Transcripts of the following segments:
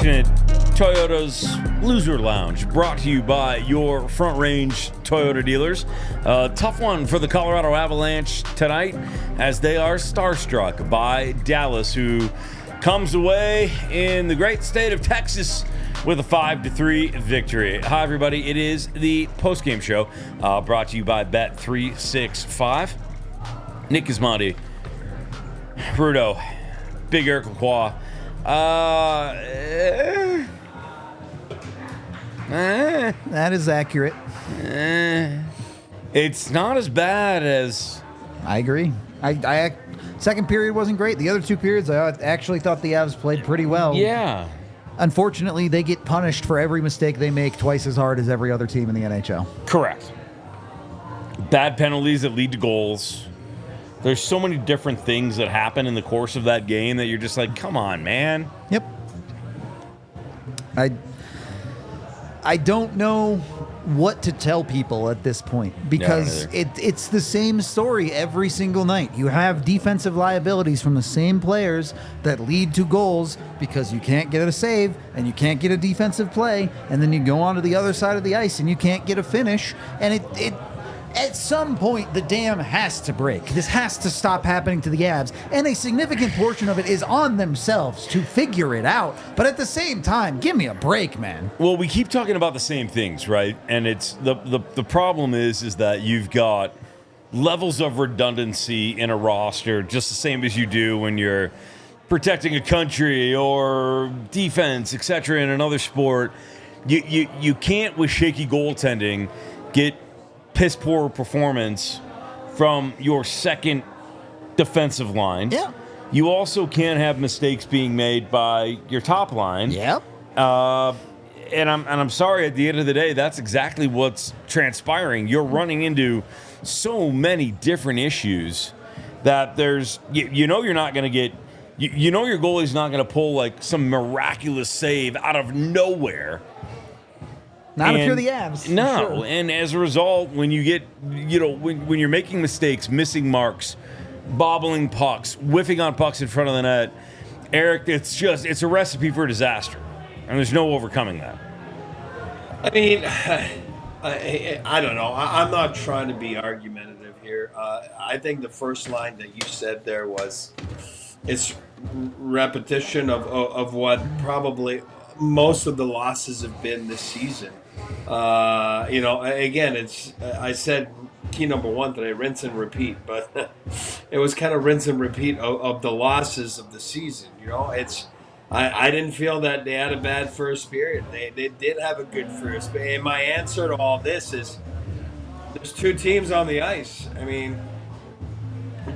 affectionate Toyota's Loser Lounge, brought to you by your Front Range Toyota dealers. Tough one for the Colorado Avalanche tonight, as they are starstruck by Dallas, who comes away in the great state of Texas with a 5-3 victory. Hi, everybody. It is the postgame show brought to you by Bet365. Nick Gismondi, Rudo, Big Eric Lacroix. That is accurate. It's not as bad as... I agree. I second period wasn't great. The other two periods, I actually thought the Avs played pretty well. Yeah. Unfortunately, they get punished for every mistake they make twice as hard as every other team in the NHL. Correct. Bad penalties that lead to goals. There's so many different things that happen in the course of that game that you're just like, come on, man. Yep. I don't know what to tell people at this point, because it's the same story every single night. You have defensive liabilities from the same players that lead to goals because you can't get a save and you can't get a defensive play, and then you go on to the other side of the ice and you can't get a finish, and it at some point, the dam has to break. This has to stop happening to the Avs, and a significant portion of it is on themselves to figure it out. But at the same time, give me a break, man. Well, we keep talking about the same things, right? And it's the problem is that you've got levels of redundancy in a roster, just the same as you do when you're protecting a country or defense, etc. in another sport. You can't, with shaky goaltending, get piss poor performance from your second defensive line. Yeah. You also can't have mistakes being made by your top line. Yep. And I'm sorry, at the end of the day, that's exactly what's transpiring. You're running into so many different issues that there's, you're not going to get, your goalie's not going to pull like some miraculous save out of nowhere. Not if you're the Avs. No, sure. And as a result, when you get, when you're making mistakes, missing marks, bobbling pucks, whiffing on pucks in front of the net, Eric, it's a recipe for disaster. And there's no overcoming that. I mean, I don't know. I'm not trying to be argumentative here. I think the first line that you said there was, it's repetition of what probably most of the losses have been this season. Again, I said key number one today, rinse and repeat, but it was kind of rinse and repeat of the losses of the season. I didn't feel that they had a bad first period. They did have a good first period. And my answer to all this is there's two teams on the ice. I mean,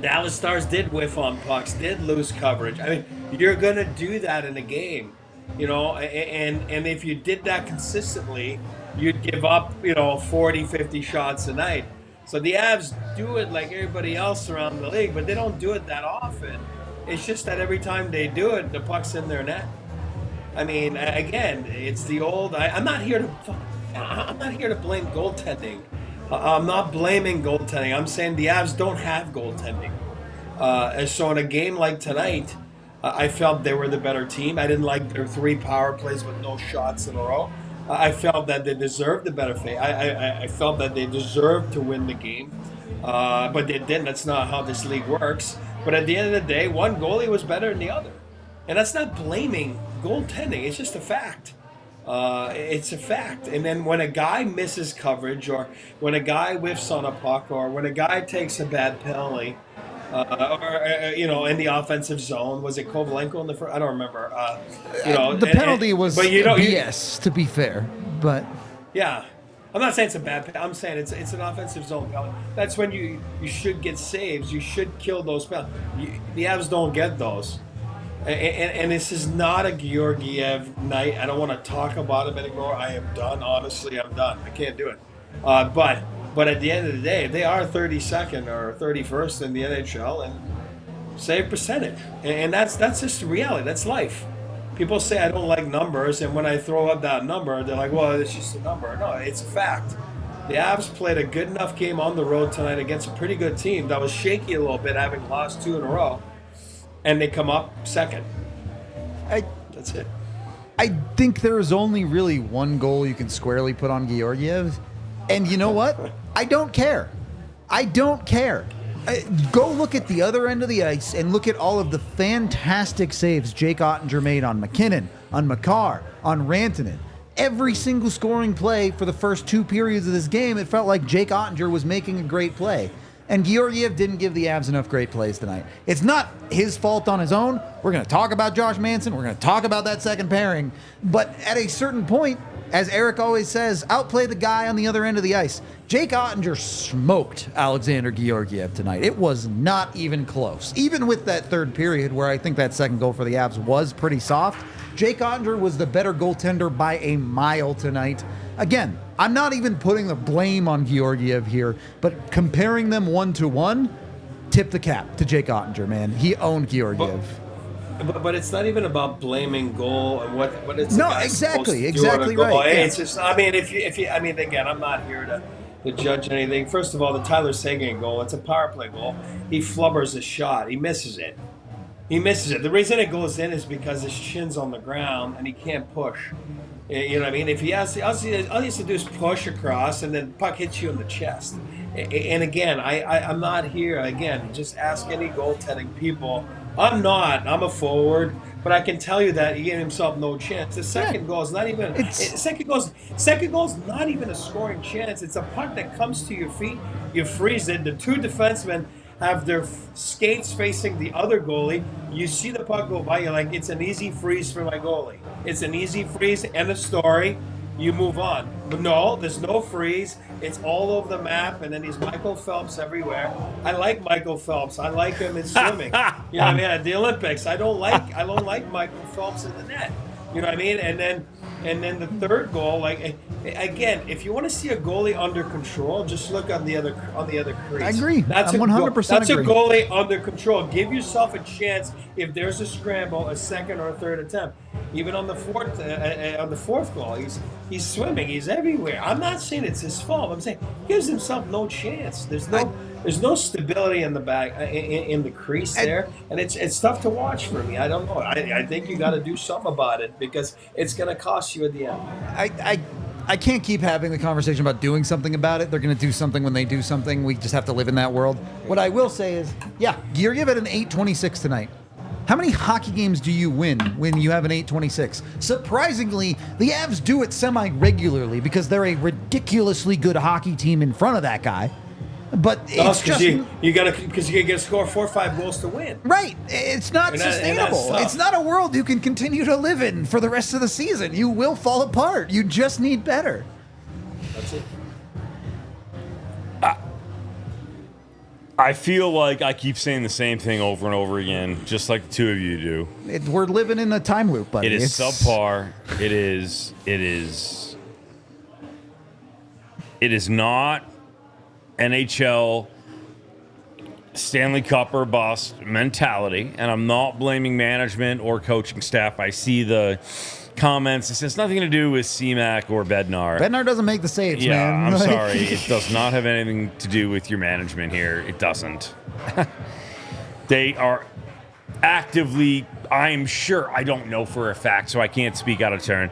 Dallas Stars did whiff on pucks, did lose coverage. I mean, you're going to do that in a game. And if you did that consistently, you'd give up, 40, 50 shots a night. So the Avs do it like everybody else around the league, but they don't do it that often. It's just that every time they do it, the puck's in their net. I mean, again, it's the old. I'm not here to blame goaltending. I'm not blaming goaltending. I'm saying the Avs don't have goaltending. And so in a game like tonight, I felt they were the better team. I didn't like their 3 power plays with no shots in a row. I felt that they deserved the better fate. I felt that they deserved to win the game, but they didn't. That's not how this league works. But at the end of the day, one goalie was better than the other. And that's not blaming goaltending. It's just a fact. It's a fact. And then when a guy misses coverage, or when a guy whiffs on a puck, or when a guy takes a bad penalty, in the offensive zone. Was it Kovalenko in the first? I don't remember. The penalty was BS, to be fair. But yeah, I'm not saying it's a bad penalty. I'm saying it's an offensive zone penalty. That's when you should get saves. You should kill those penalties. The Avs don't get those. And this is not a Georgiev night. I don't want to talk about him anymore. I am done. Honestly, I'm done. I can't do it. But at the end of the day, they are 32nd or 31st in the NHL in save percentage. And that's just reality. That's life. People say I don't like numbers, and when I throw up that number, they're like, well, it's just a number. No, it's a fact. The Avs played a good enough game on the road tonight against a pretty good team that was shaky a little bit, having lost 2 in a row, and they come up second. That's it. I think there is only really one goal you can squarely put on Georgiev. And you know what? I don't care. Go look at the other end of the ice and look at all of the fantastic saves Jake Ottinger made on MacKinnon, on Makar, on Rantanen. Every single scoring play for the first 2 periods of this game, it felt like Jake Ottinger was making a great play. And Georgiev didn't give the Avs enough great plays tonight. It's not his fault on his own. We're going to talk about Josh Manson. We're going to talk about that second pairing. But at a certain point, as Eric always says, outplay the guy on the other end of the ice. Jake Ottinger smoked Alexander Georgiev tonight. It was not even close. Even with that third period where I think that second goal for the Avs was pretty soft, Jake Ottinger was the better goaltender by a mile tonight. Again, I'm not even putting the blame on Georgiev here, but comparing them 1-to-1, tip the cap to Jake Ottinger, man. He owned Georgiev. But it's not even about blaming goal and what it's no, exactly right. Yeah. It's just, I mean, if you, I mean, again, I'm not here to judge anything. First of all, the Tyler Seguin goal, it's a power play goal. He flubbers a shot. He misses it. The reason it goes in is because his chin's on the ground and he can't push. You know what I mean? If he has, all he has to do is push across, and then the puck hits you in the chest. And again, I'm not here. Again, just ask any goaltending people. I'm a forward, but I can tell you that he gave himself no chance. The second goal is not even. Second goal is not even a scoring chance. It's a puck that comes to your feet. You freeze it. The 2 defensemen have their skates facing the other goalie. You see the puck go by, you're like, it's an easy freeze for my goalie. It's an easy freeze, end of story. You move on. But no, there's no freeze. It's all over the map, and then he's Michael Phelps everywhere. I like Michael Phelps. I like him in swimming. You know what I mean? At the Olympics, I don't like Michael Phelps in the net. You know what I mean? And then the third goal, like, again, if you want to see a goalie under control, just look on the other crease. I agree. That's I'm 100% That's agree. a goalie under control. Give yourself a chance if there's a scramble, a second or a third attempt. Even on the fourth goal, he's swimming. He's everywhere. I'm not saying it's his fault. I'm saying he gives himself no chance. There's no stability in the back in the crease there, and it's tough to watch for me. I don't know. I think you got to do something about it because it's going to cost you at the end. I can't keep having the conversation about doing something about it. They're going to do something when they do something. We just have to live in that world. What I will say is, yeah, Georgiev at an 8.26 tonight. How many hockey games do you win when you have an 8.26? Surprisingly, the Avs do it semi-regularly because they're a ridiculously good hockey team in front of that guy. But it's just you got to score 4 or 5 goals to win. Right. It's not sustainable. It's not a world you can continue to live in for the rest of the season. You will fall apart. You just need better. That's it. I feel like I keep saying the same thing over and over again, just like the two of you do. We're living in a time loop, buddy. It is subpar. It is not NHL Stanley Cup or bust mentality, and I'm not blaming management or coaching staff. I see the comments. It has nothing to do with CMAC or Bednar. Bednar doesn't make the saves, yeah, man. I'm sorry. It does not have anything to do with your management here. It doesn't. They are actively, I'm sure, I don't know for a fact, so I can't speak out of turn.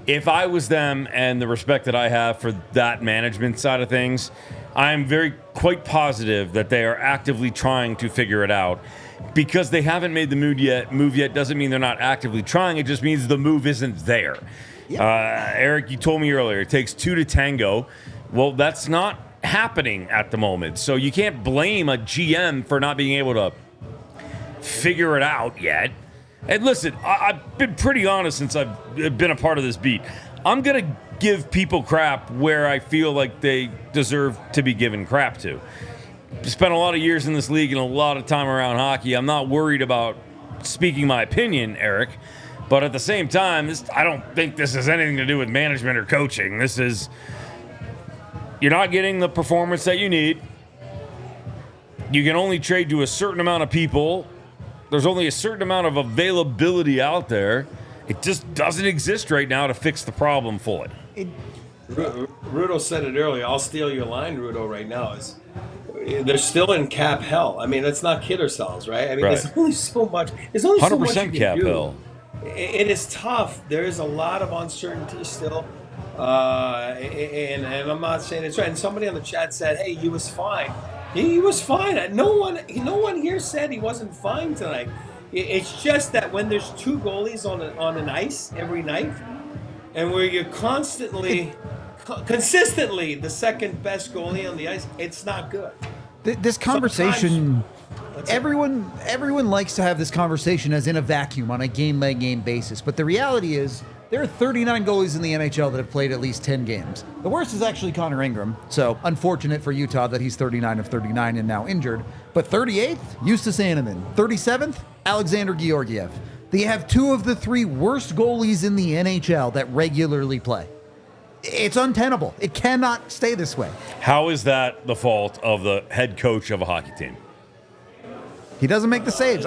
If I was them and the respect that I have for that management side of things, I'm quite positive that they are actively trying to figure it out. Because they haven't made the move yet doesn't mean they're not actively trying. It just means the move isn't there. Yep. Eric, you told me earlier, it takes 2 to tango. Well, that's not happening at the moment. So you can't blame a GM for not being able to figure it out yet. And listen, I've been pretty honest since I've been a part of this beat. I'm going to give people crap where I feel like they deserve to be given crap to. Spent a lot of years in this league and a lot of time around hockey. I'm not worried about speaking my opinion, Eric. But at the same time, I don't think this has anything to do with management or coaching. This is, you're not getting the performance that you need. You can only trade to a certain amount of people. There's only a certain amount of availability out there. It just doesn't exist right now to fix the problem fully. Rudo said it earlier. I'll steal your line, Rudo, right now. They're still in cap hell. I mean, let's not kid ourselves, right? I mean, There's only so much. There's only so much you can cap do. hell. it is tough. There is a lot of uncertainty still. And I'm not saying it's right. And somebody on the chat said, hey, he was fine. He was fine. No one here said he wasn't fine tonight. It's just that when there's two goalies on an ice every night, and where you're consistently the second best goalie on the ice, it's not good. This conversation, everyone likes to have this conversation as in a vacuum on a game-by-game basis. But the reality is there are 39 goalies in the NHL that have played at least 10 games. The worst is actually Connor Ingram. So unfortunate for Utah that he's 39 of 39 and now injured. But 38th, Justus Anneman. 37th, Alexander Georgiev. They have two of the three worst goalies in the NHL that regularly play. It's untenable. It cannot stay this way. How is that the fault of the head coach of a hockey team? He doesn't make the saves.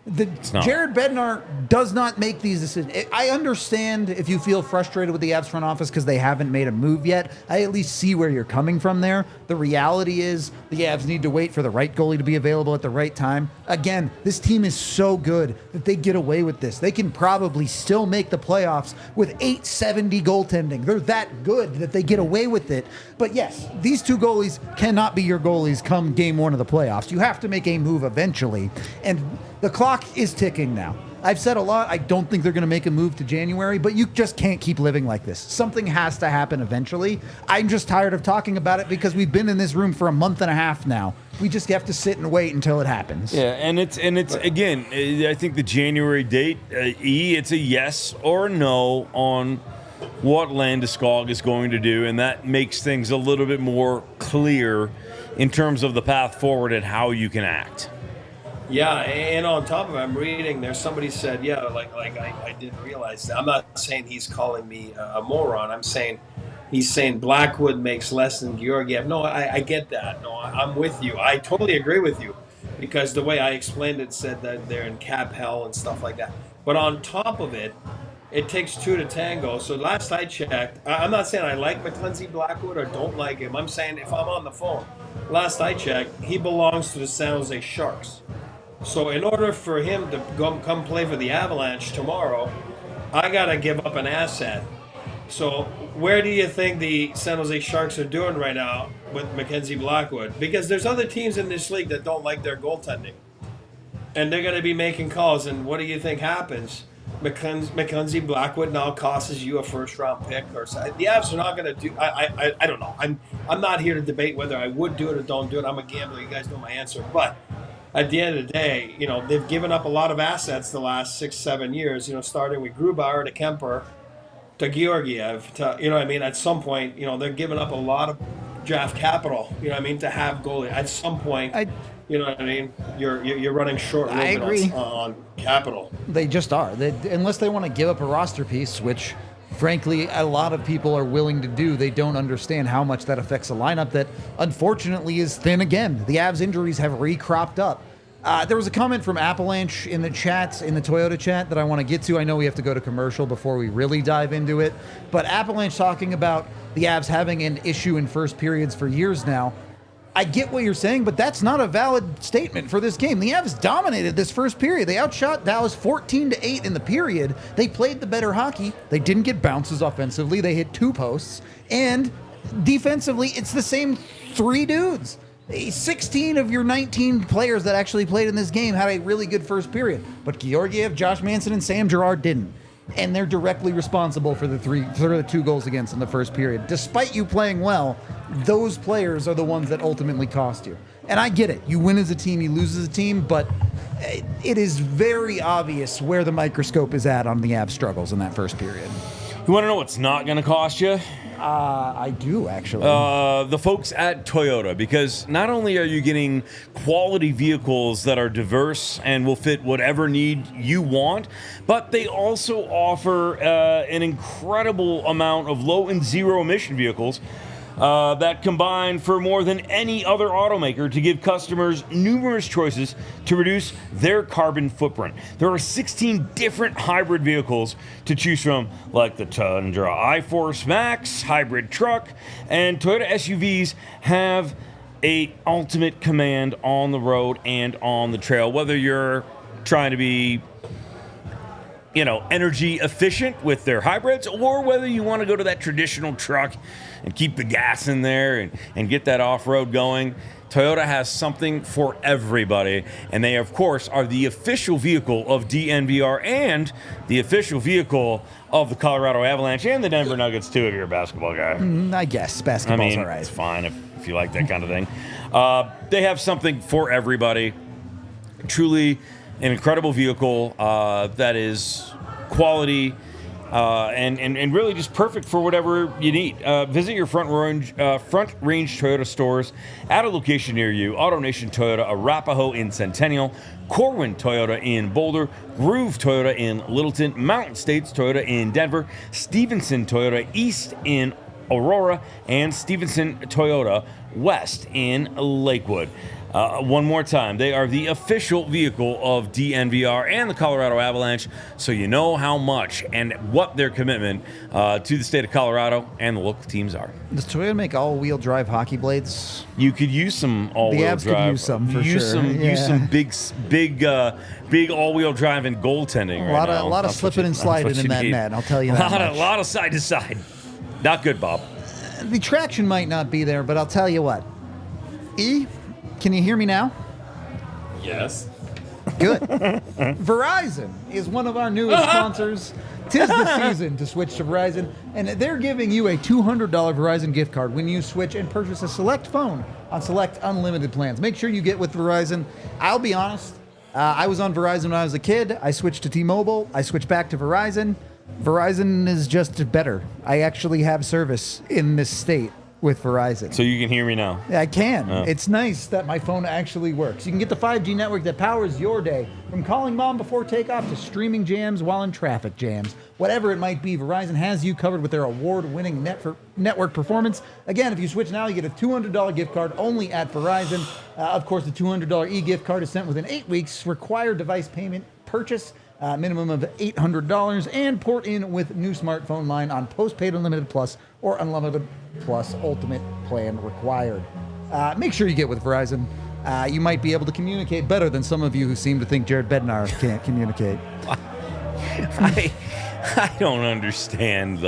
Jared Bednar does not make these decisions. I understand if you feel frustrated with the Avs front office because they haven't made a move yet. I at least see where you're coming from there. The reality is the Avs need to wait for the right goalie to be available at the right time. Again, this team is so good that they get away with this. They can probably still make the playoffs with .870 goaltending. They're that good that they get away with it. But yes, these two goalies cannot be your goalies come game one of the playoffs. You have to make a move eventually. And the clock is ticking now. I've said a lot. I don't think they're going to make a move to January, but you just can't keep living like this. Something has to happen eventually. I'm just tired of talking about it because we've been in this room for a month and a half now. We just have to sit and wait until it happens. Yeah, and it's again, I think the January date, it's a yes or a no on what Landeskog is going to do, and that makes things a little bit more clear in terms of the path forward and how you can act. Yeah, and on top of it, I'm reading there, somebody said, yeah, like I didn't realize that. I'm not saying he's calling me a moron. I'm saying he's saying Blackwood makes less than Georgiev. No, I get that. No, I'm with you. I totally agree with you because the way I explained it said that they're in cap hell and stuff like that. But on top of it, it takes two to tango. So last I checked, I'm not saying I like Mackenzie Blackwood or don't like him. I'm saying if I'm on the phone, last I checked, he belongs to the San Jose Sharks. So in order for him to come play for the Avalanche tomorrow, I got to give up an asset. So where do you think the San Jose Sharks are doing right now with Mackenzie Blackwood? Because there's other teams in this league that don't like their goaltending. And they're going to be making calls. And what do you think happens? Mackenzie Blackwood now costs you a first-round pick. Or the Avs are not going to do. I don't know. I'm not here to debate whether I would do it or don't do it. I'm a gambler. You guys know my answer. But at the end of the day, they've given up a lot of assets the last 6-7 years. Starting with Grubauer to Kemper to Georgiev to at some point, they're giving up a lot of draft capital. To have goalie at some point. You're running short a little bit on capital. They just are. Unless they want to give up a roster piece, which frankly a lot of people are willing to do, they don't understand how much that affects a lineup that unfortunately is thin again. The Avs injuries have recropped up. There was a comment from Avalanche in the chat, in the Toyota chat, that I want to get to. I know we have to go to commercial before we really dive into it, but Avalanche talking about the Avs having an issue in first periods for years now. I get what you're saying, but that's not a valid statement for this game. The Avs dominated this first period. They outshot Dallas 14-8 in the period. They played the better hockey. They didn't get bounces offensively. They hit 2 posts. And defensively, it's the same 3 dudes. 16 of your 19 players that actually played in this game had a really good first period. But Georgiev, Josh Manson, and Sam Girard didn't. And they're directly responsible for the 2 goals against in the first period. Despite you playing well, those players are the ones that ultimately cost you. And I get it. You win as a team, you lose as a team, but it is very obvious where the microscope is at on the Avs struggles in that first period. You want to know what's not going to cost you? I do, actually. The folks at Toyota, because not only are you getting quality vehicles that are diverse and will fit whatever need you want, but they also offer an incredible amount of low and zero emission vehicles that combine for more than any other automaker to give customers numerous choices to reduce their carbon footprint. There are 16 different hybrid vehicles to choose from, like the Tundra iForce Max, hybrid truck, and Toyota SUVs have a ultimate command on the road and on the trail. Whether you're trying to be energy efficient with their hybrids, or whether you want to go to that traditional truck and keep the gas in there and get that off-road going. Toyota has something for everybody, and they, of course, are the official vehicle of DNVR and the official vehicle of the Colorado Avalanche and the Denver Nuggets, too, if you're a basketball guy. I guess. Basketball's all right. It's fine if you like that kind of thing. They have something for everybody. Truly an incredible vehicle that is quality and really just perfect for whatever you need. Visit your Front Range Toyota stores at a location near you. AutoNation Toyota Arapahoe in Centennial, Corwin Toyota in Boulder, Groove Toyota in Littleton, Mountain States Toyota in Denver, Stevenson Toyota East in Aurora, and Stevenson Toyota West in Lakewood. One more time, they are the official vehicle of DNVR and the Colorado Avalanche, so you know how much and what their commitment to the state of Colorado and the local teams are. Does Toyota make all-wheel drive hockey blades? You could use some all-wheel drive. The Avs could use some for sure. Use some big all-wheel drive and goaltending right now. A lot of slipping and sliding in that net, I'll tell you that much. A lot of side to side. Not good, Bob. The traction might not be there, but I'll tell you what. Can you hear me now? Yes. Good. Verizon is one of our newest sponsors. 'Tis the season to switch to Verizon, and they're giving you a $200 Verizon gift card when you switch and purchase a select phone on select unlimited plans. Make sure you get with Verizon. I'll be honest, I was on Verizon when I was a kid. I switched to T-Mobile. I switched back to Verizon. Verizon is just better. I actually have service in this state with Verizon. So you can hear me now? I can. It's nice that my phone actually works. You can get the 5G network that powers your day, from calling mom before takeoff to streaming jams while in traffic jams. Whatever it might be, Verizon has you covered with their award-winning network performance. Again, if you switch now, you get a $200 gift card only at Verizon. Of course, the $200 e-gift card is sent within 8 weeks. Required device payment purchase. Minimum of $800, and port in with new smartphone line on postpaid Unlimited Plus or Unlimited Plus Ultimate plan required. Make sure you get with Verizon. You might be able to communicate better than some of you who seem to think Jared Bednar can't communicate. I don't understand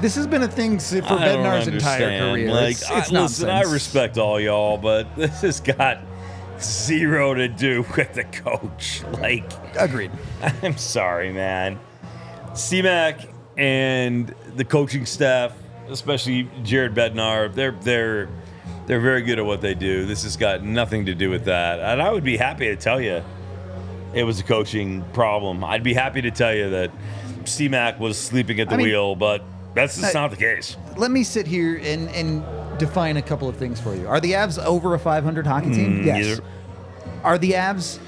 This has been a thing for Bednar's entire career. It's nonsense. Listen, I respect all y'all, but this has got zero to do with the coach. Agreed. I'm sorry, man. C-Mac and the coaching staff, especially Jared Bednar, they're very good at what they do. This has got nothing to do with that. And I would be happy to tell you it was a coaching problem. I'd be happy to tell you that C-Mac was sleeping at the wheel, but that's just not the case. Let me sit here and define a couple of things for you. Are the Avs over a 500 hockey team? Yes. Either. Are the Avs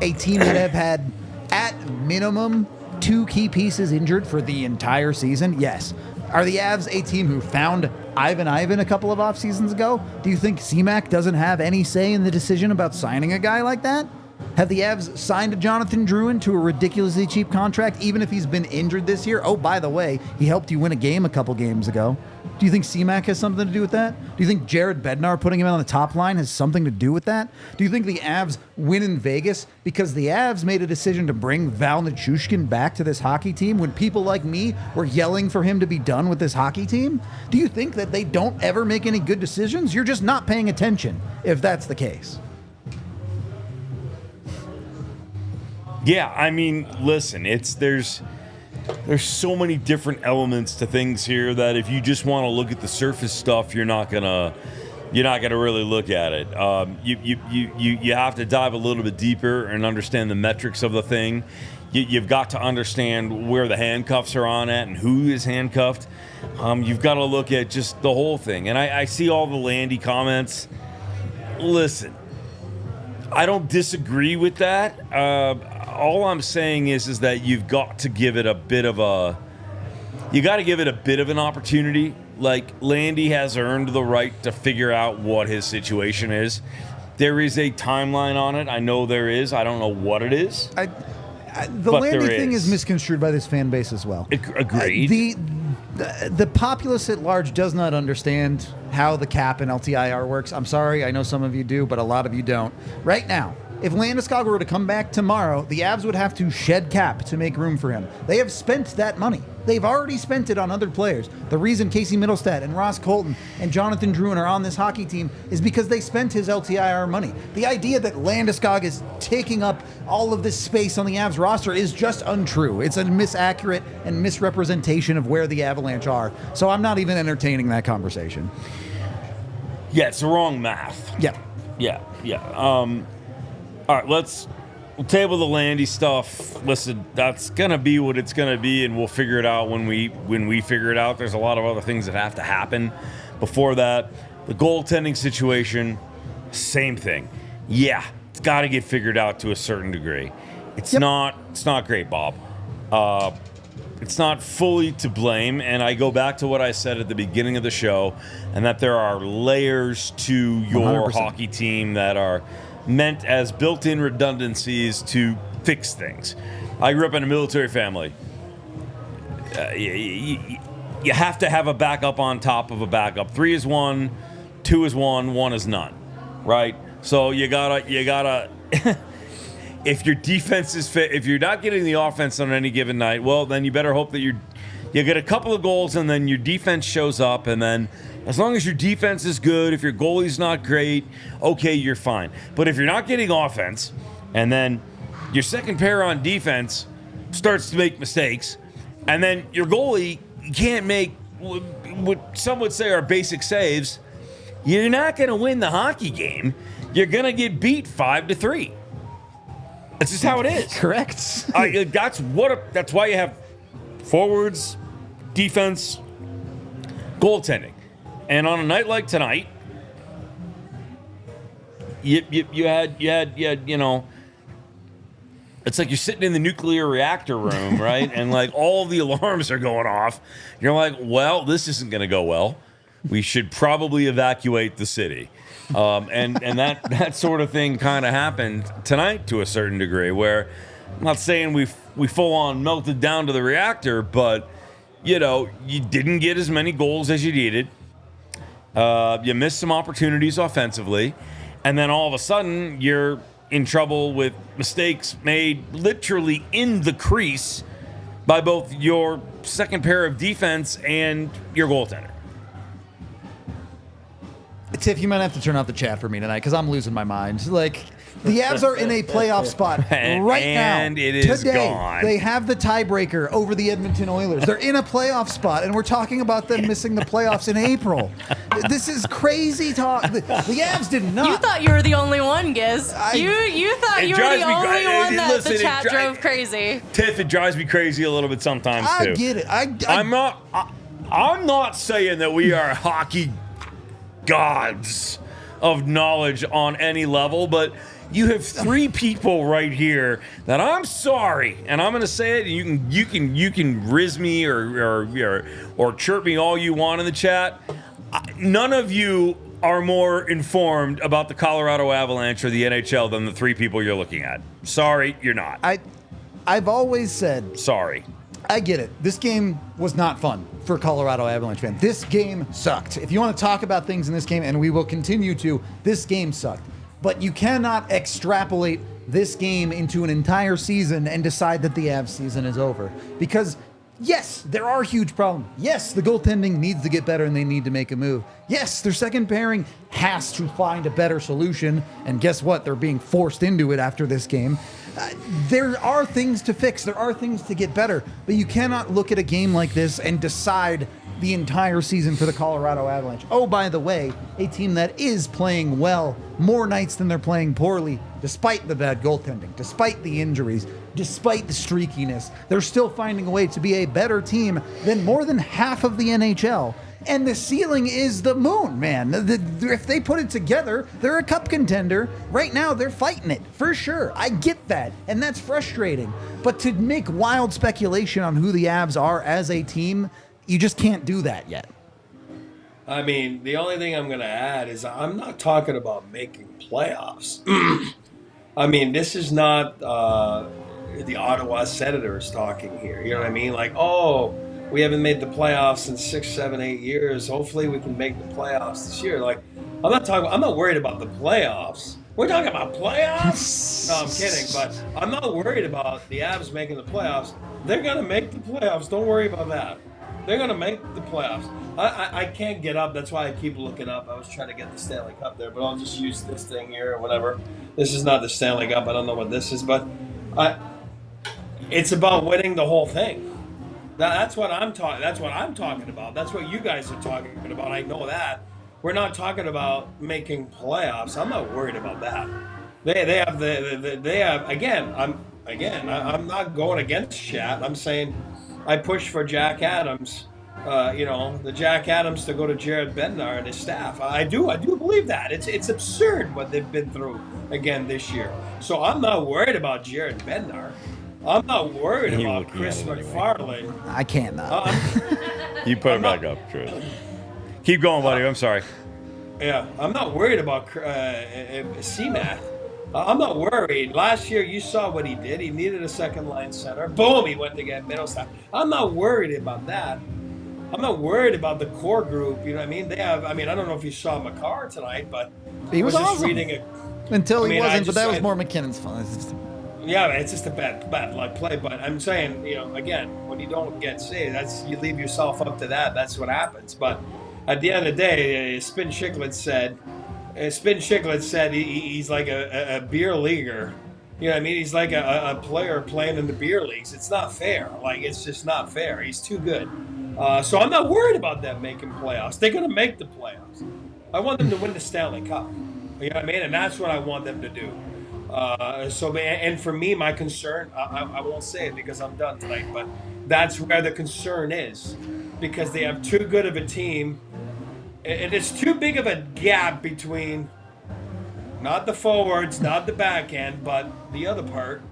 a team that have had, at minimum, 2 key pieces injured for the entire season? Yes. Are the Avs a team who found Ivan a couple of off seasons ago? Do you think C-Mac doesn't have any say in the decision about signing a guy like that? Have the Avs signed Jonathan Drouin to a ridiculously cheap contract, even if he's been injured this year? Oh, by the way, he helped you win a game a couple games ago. Do you think C-Mac has something to do with that? Do you think Jared Bednar putting him on the top line has something to do with that? Do you think the Avs win in Vegas because the Avs made a decision to bring Val Nichushkin back to this hockey team when people like me were yelling for him to be done with this hockey team? Do you think that they don't ever make any good decisions? You're just not paying attention if that's the case. Yeah, I mean, listen, there's so many different elements to things here that if you just want to look at the surface stuff, you're not gonna really look at it. You have to dive a little bit deeper and understand the metrics of the thing. You've got to understand where the handcuffs are on at and who is handcuffed. You've got to look at just the whole thing. And I see all the Landy comments. Listen, I don't disagree with that. All I'm saying is that you've got to give it a bit of an opportunity. Like, Landy has earned the right to figure out what his situation is. There is a timeline on it. I know there is. I don't know what it is. The Landy thing is misconstrued by this fan base as well. Agreed. The populace at large does not understand how the cap and LTIR works. I'm sorry, I know some of you do, but a lot of you don't. Right now, If Landeskog were to come back tomorrow, the Avs would have to shed cap to make room for him. They have spent that money. They've already spent it on other players. The reason Casey Middlestat and Ross Colton and Jonathan Drouin are on this hockey team is because they spent his LTIR money. The idea that Landeskog is taking up all of this space on the Avs roster is just untrue. It's a misaccurate and misrepresentation of where the Avalanche are. So I'm not even entertaining that conversation. Yeah, it's the wrong math. Yeah. All right, we'll table the Landy stuff. Listen, that's gonna be what it's gonna be, and we'll figure it out when we figure it out. There's a lot of other things that have to happen before that. The goaltending situation, same thing. Yeah, it's got to get figured out to a certain degree. It's not great, Bob. It's not fully to blame, and I go back to what I said at the beginning of the show, and that there are layers to your 100%. Hockey team that are meant as built-in redundancies to fix things. I grew up in a military family. You have to have a backup on top of a backup. 3 is 1, 2 is 1, 1 is none, right? So you gotta. If your defense is fit, if you're not getting the offense on any given night, well, then you better hope that you get a couple of goals and then your defense shows up, and then as long as your defense is good, if your goalie's not great, okay, you're fine. But if you're not getting offense, and then your second pair on defense starts to make mistakes, and then your goalie can't make what some would say are basic saves, you're not going to win the hockey game. You're going to get beat 5-3. That's just how it is. Correct. That's why you have forwards, defense, goaltending. And on a night like tonight, you had it's like you're sitting in the nuclear reactor room, right? And like all the alarms are going off. You're like, well, this isn't going to go well. We should probably evacuate the city. And that sort of thing kind of happened tonight to a certain degree, where I'm not saying we full on melted down to the reactor, but you didn't get as many goals as you needed. You missed some opportunities offensively, and then all of a sudden you're in trouble with mistakes made literally in the crease by both your second pair of defense and your goaltender. Tiff, you might have to turn off the chat for me tonight because I'm losing my mind. Like, the Avs are in a playoff spot right now. And it is today, gone. They have the tiebreaker over the Edmonton Oilers. They're in a playoff spot, and we're talking about them missing the playoffs in April. This is crazy talk. The Avs did not. You thought you were the only one, Giz. You thought you were the only one that the chat drove crazy. Tiff, it drives me crazy a little bit sometimes, too. I get it. I'm not saying that we are hockey gods of knowledge on any level, but you have 3 people right here that I'm sorry, and I'm going to say it. And you can riz me or chirp me all you want in the chat. None of you are more informed about the Colorado Avalanche or the NHL than the 3 people you're looking at. Sorry, you're not. I've always said sorry. I get it. This game was not fun for Colorado Avalanche fans. This game sucked. If you want to talk about things in this game, and we will continue to, this game sucked. But you cannot extrapolate this game into an entire season and decide that the Avs season is over. Because, yes, there are huge problems. Yes, the goaltending needs to get better and they need to make a move. Yes, their second pairing has to find a better solution. And guess what? They're being forced into it after this game. There are things to fix. There are things to get better. But you cannot look at a game like this and decide the entire season for the Colorado Avalanche. Oh, by the way, a team that is playing well more nights than they're playing poorly, despite the bad goaltending, despite the injuries, despite the streakiness. They're still finding a way to be a better team than more than half of the NHL. And the ceiling is the moon, man. If they put it together, they're a cup contender. Right now, they're fighting it, for sure. I get that, and that's frustrating. But to make wild speculation on who the Avs are as a team, you just can't do that yet. I mean, the only thing I'm going to add is I'm not talking about making playoffs. I mean, this is not the Ottawa Senators talking here. You know what I mean? Like, oh, we haven't made the playoffs in 6, 7, 8 years. Hopefully we can make the playoffs this year. Like, I'm not worried about the playoffs. We're talking about playoffs? No, I'm kidding, but I'm not worried about the Avs making the playoffs. They're going to make the playoffs. Don't worry about that. They're going to make the playoffs. I can't get up. That's why I keep looking up. I was trying to get the Stanley Cup there, but I'll just use this thing here or whatever. This is not the Stanley Cup. I don't know what this is, but it's about winning the whole thing. That's what I'm talking. That's what I'm talking about. That's what you guys are talking about. I know that. We're not talking about making playoffs. I'm not worried about that. They have they have again. I'm not going against Chat. I'm saying I push for Jack Adams. The Jack Adams to go to Jared Bednar and his staff. I do believe that. It's absurd what they've been through again this year. So I'm not worried about Jared Bednar. I'm not worried about Chris McFarland. I can't not. You put it back up, Chris. Keep going, buddy. I'm sorry. Yeah, I'm not worried about CMAC. I'm not worried. Last year, you saw what he did. He needed a second-line center. Boom, he went to get Middlestat. I'm not worried about that. I'm not worried about the core group. You know what I mean? They have. I don't know if you saw Makar tonight, but he was just awesome. reading it until he wasn't. But that was more MacKinnon's fault. Yeah, it's just a bad luck play. But I'm saying, again, when you don't get saved, you leave yourself up to that. That's what happens. But at the end of the day, Spin Chicklets said he's like a beer leaguer. You know what I mean? He's like a player playing in the beer leagues. It's not fair. It's just not fair. He's too good. So I'm not worried about them making playoffs. They're going to make the playoffs. I want them to win the Stanley Cup. You know what I mean? And that's what I want them to do. And for me, my concern, I won't say it because I'm done tonight, but that's where the concern is. Because they have too good of a team. And it's too big of a gap between not the forwards, not the backhand, but the other part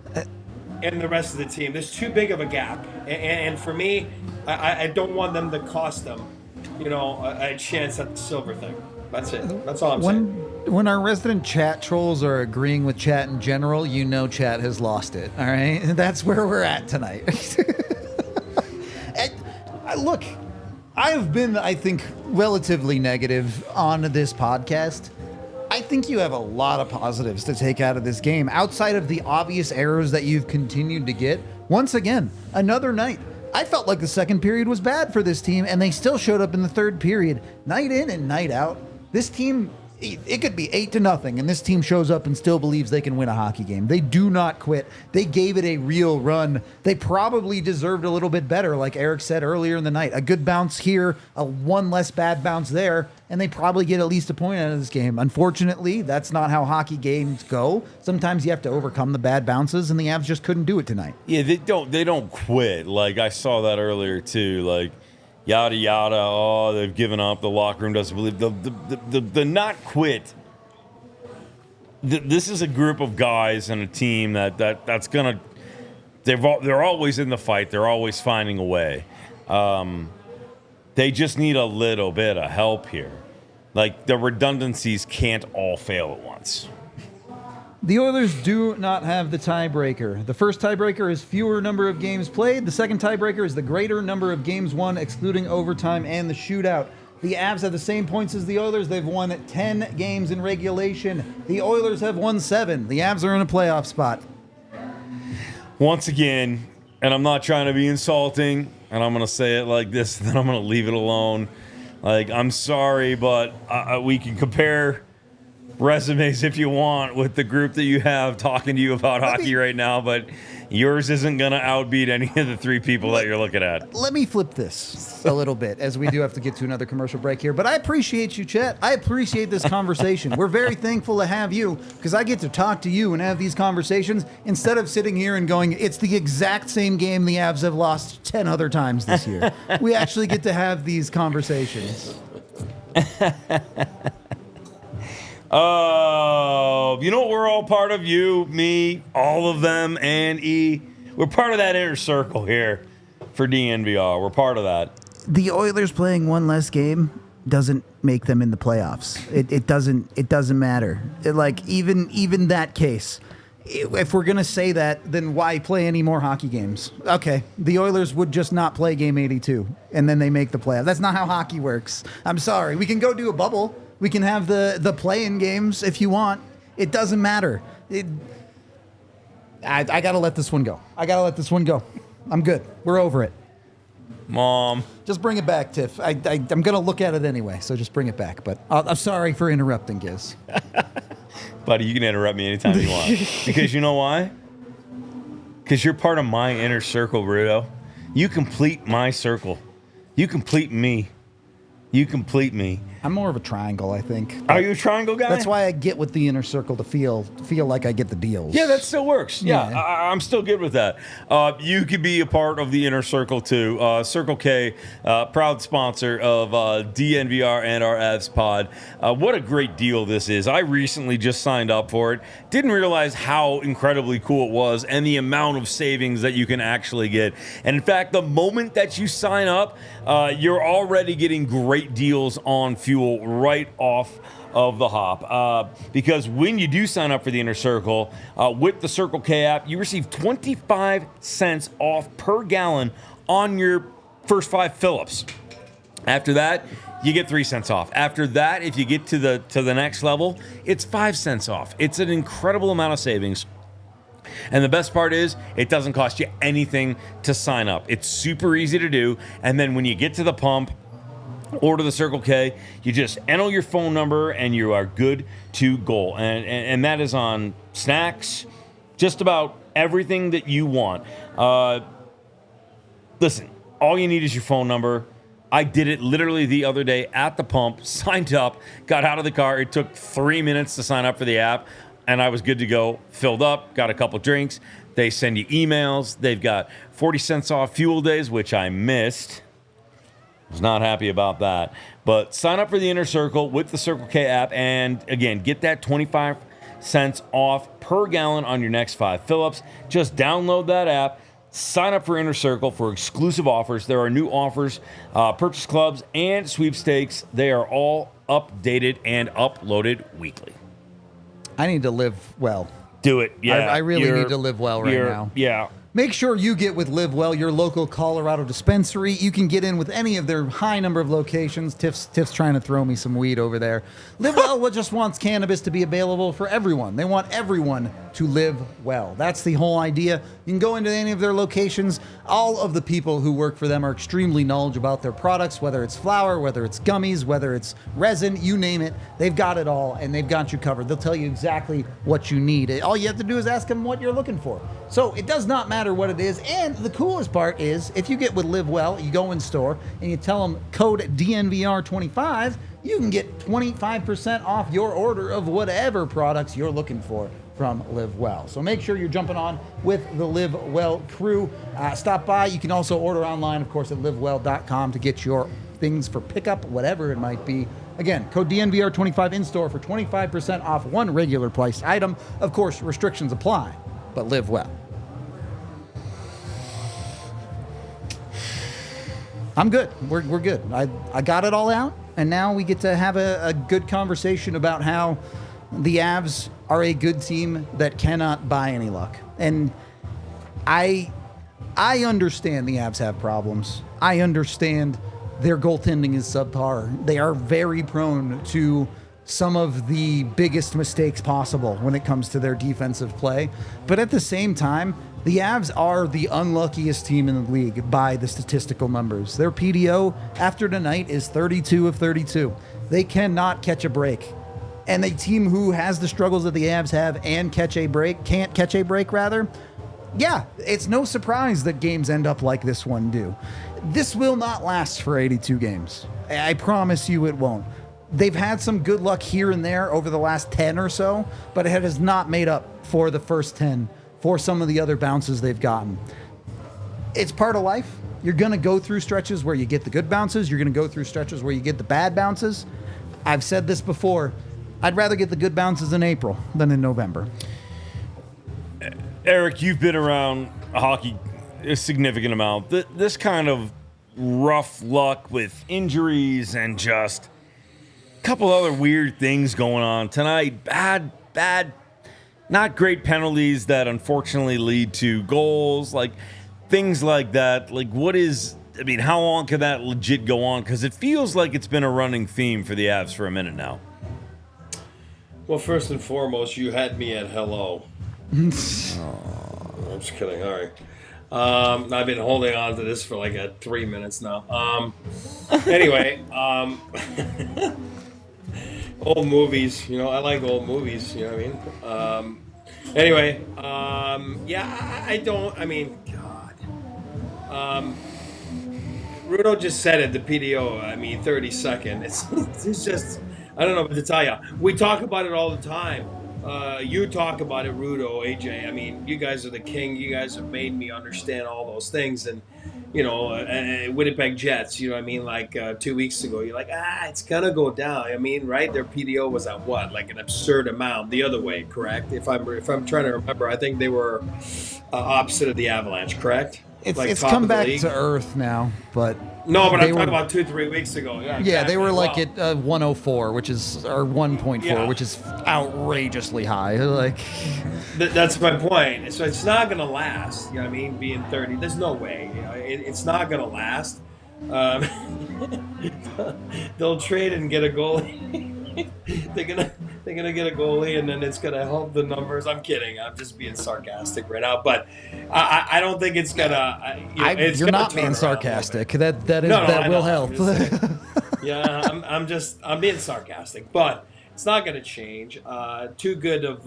and the rest of the team. There's too big of a gap. And for me, I don't want them to cost them, a chance at the silver thing. That's it. That's all I'm saying. When our resident Chat trolls are agreeing with Chat in general, Chat has lost it. All right? That's where we're at tonight. Look, I have been, I think, relatively negative on this podcast. I think you have a lot of positives to take out of this game. Outside of the obvious errors that you've continued to get, once again, another night. I felt like the second period was bad for this team, and they still showed up in the third period. Night in and night out. This team, it could be 8-0, and this team shows up and still believes they can win a hockey game. They do not quit. They gave it a real run. They probably deserved a little bit better, like Eric said earlier in the night. A good bounce here, one less bad bounce there, and they probably get at least a point out of this game. Unfortunately, that's not how hockey games go. Sometimes you have to overcome the bad bounces, and the Avs just couldn't do it tonight. Yeah, they don't quit. I saw that earlier too. Yada yada. Oh, they've given up. The locker room doesn't believe the not quit. This is a group of guys and a team that's gonna. They're always in the fight. They're always finding a way. They just need a little bit of help here. The redundancies can't all fail at once. The Oilers do not have the tiebreaker. The first tiebreaker is fewer number of games played. The second tiebreaker is the greater number of games won, excluding overtime and the shootout. The Avs have the same points as the Oilers. They've won 10 games in regulation. The Oilers have won 7. The Avs are in a playoff spot. Once again, and I'm not trying to be insulting, and I'm going to say it like this, then I'm going to leave it alone. I'm sorry, but we can compare resumes if you want with the group that you have talking to you about hockey right now, but yours isn't going to outbeat any of the three people that you're looking at. Let me flip this a little bit, as we do have to get to another commercial break here, but I appreciate you, Chet. I appreciate this conversation. We're very thankful to have you, because I get to talk to you and have these conversations instead of sitting here and going, it's the exact same game the Avs have lost 10 other times this year. We actually get to have these conversations. Oh, you know what? We're all part of. You, me, all of them, and E. We're part of that inner circle here for DNVR. We're part of that. The Oilers playing one less game doesn't make them in the playoffs. It doesn't matter. Even that case. If we're going to say that, then why play any more hockey games? Okay, the Oilers would just not play game 82, and then they make the playoffs. That's not how hockey works. I'm sorry. We can go do a bubble. We can have the play-in games if you want. It doesn't matter. I got to let this one go. I'm good. We're over it. Mom. Just bring it back, Tiff. I'm going to look at it anyway, so just bring it back. But I'm sorry for interrupting, Giz. Buddy, you can interrupt me anytime you want. Because you know why? Because you're part of my inner circle, Bruto. You complete my circle. You complete me. I'm more of a triangle, I think. Are you a triangle guy? That's why I get with the inner circle to feel like I get the deals. Yeah, that still works. Yeah. I'm still good with that. You could be a part of the inner circle too. Circle K, proud sponsor of DNVR and our Avs pod. What a great deal this is. I recently just signed up for it. Didn't realize how incredibly cool it was and the amount of savings that you can actually get. And in fact, the moment that you sign up, you're already getting great deals on fuel right off of the hop. Because when you do sign up for the Inner Circle, with the Circle K app, you receive 25 cents off per gallon on your first 5 fill-ups. After that, you get 3 cents off. After that, if you get to the next level, it's 5 cents off. It's an incredible amount of savings. And the best part is, it doesn't cost you anything to sign up. It's super easy to do. And then when you get to the pump, order the Circle K, you just enter your phone number and you are good to go. And that is on snacks, just about everything that you want. Listen, all you need is your phone number. I did it literally the other day at the pump, signed up, got out of the car. It took 3 minutes to sign up for the app, and I was good to go. Filled up, got a couple drinks. They send you emails. They've got 40 cents off fuel days, which I missed. Was not happy about that. But sign up for the Inner Circle with the Circle K app, and again, get that 25 cents off per gallon on your next 5 fill-ups. Just download that app. Sign up for Inner Circle for exclusive offers. There are new offers, purchase clubs, and sweepstakes. They are all updated and uploaded weekly. I need to live well. Do it. Yeah. I really need to live well right now. Yeah. Make sure you get with Live Well, your local Colorado dispensary. You can get in with any of their high number of locations. Tiff's trying to throw me some weed over there. Live Well just wants cannabis to be available for everyone. They want everyone to live well. That's the whole idea. You can go into any of their locations. All of the people who work for them are extremely knowledgeable about their products, whether it's flour, whether it's gummies, whether it's resin, you name it. They've got it all, and they've got you covered. They'll tell you exactly what you need. All you have to do is ask them what you're looking for. So it does not matter what it is. And the coolest part is, if you get with Live Well, you go in store and you tell them code DNVR25, you can get 25% off your order of whatever products you're looking for from Live Well. So make sure you're jumping on with the Live Well crew. Stop by. You can also order online, of course, at livewell.com to get your things for pickup, whatever it might be. Again, code DNVR25 in store for 25% off one regular priced item. Of course, restrictions apply, but live well. I'm good. We're good. I got it all out, and now we get to have a good conversation about how the Avs are a good team that cannot buy any luck. And I understand the Avs have problems. I understand their goaltending is subpar. They are very prone to some of the biggest mistakes possible when it comes to their defensive play. But at the same time, the Avs are the unluckiest team in the league by the statistical numbers. Their PDO after tonight is 32 of 32. They cannot catch a break. And a team who has the struggles that the Avs have and can't catch a break, yeah, it's no surprise that games end up like this one do. This will not last for 82 games. I promise you it won't. They've had some good luck here and there over the last 10 or so, but it has not made up for the first 10 for some of the other bounces they've gotten. It's part of life. You're going to go through stretches where you get the good bounces. You're going to go through stretches where you get the bad bounces. I've said this before. I'd rather get the good bounces in April than in November. Eric, you've been around hockey a significant amount. This kind of rough luck with injuries and just a couple other weird things going on tonight. Bad, not great penalties that unfortunately lead to goals, like things like that. Like, how long can that legit go on? Because it feels like it's been a running theme for the Avs for a minute now. Well, first and foremost, you had me at hello. I'm just kidding. All right. I've been holding on to this for like 3 minutes now. Anyway, old movies. I like old movies. You know what I mean? Anyway, yeah, I don't. I mean, God. Rudo just said it. The PDO. I mean, 30-second. It's just. I don't know what to tell you. We talk about it all the time. You talk about it, Rudo, AJ. I mean, you guys are the king. You guys have made me understand all those things. And, Winnipeg Jets, you know what I mean? Like 2 weeks ago, you're like, it's going to go down. I mean, right? Their PDO was at what? Like an absurd amount the other way, correct? If I'm trying to remember, I think they were opposite of the Avalanche, correct? It's come back to earth now, but... No, but I'm talking about 2-3 weeks ago. Yeah, exactly. They were like at 104, which is or 1.4, which is outrageously high. Like that's my point. So it's not gonna last. You know what I mean? Being 30, there's no way. It's not gonna last. They'll trade and get a goalie. They're gonna get a goalie, and then it's gonna help the numbers. I'm kidding. I'm just being sarcastic right now, but I don't think it's gonna. You're not being sarcastic. That will help. I'm being sarcastic, but it's not gonna change. Too good of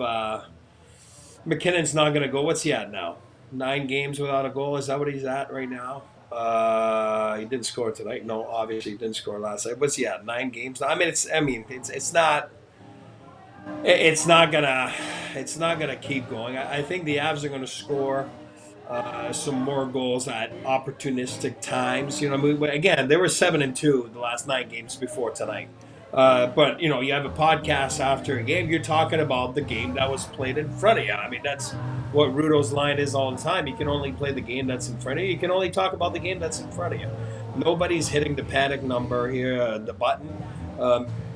MacKinnon's not gonna go. What's he at now? 9 games without a goal. Is that what he's at right now? He didn't score tonight. No, obviously he didn't score last night. What's he at? 9 games. I mean, it's not. It's not gonna keep going. I think the Avs are gonna score some more goals at opportunistic times. Again, they were 7-2 the last 9 games before tonight. But you have a podcast after a game. You're talking about the game that was played in front of you. I mean, that's what Rudo's line is all the time. You can only play the game that's in front of you. You can only talk about the game that's in front of you. Nobody's hitting the panic number here, the button.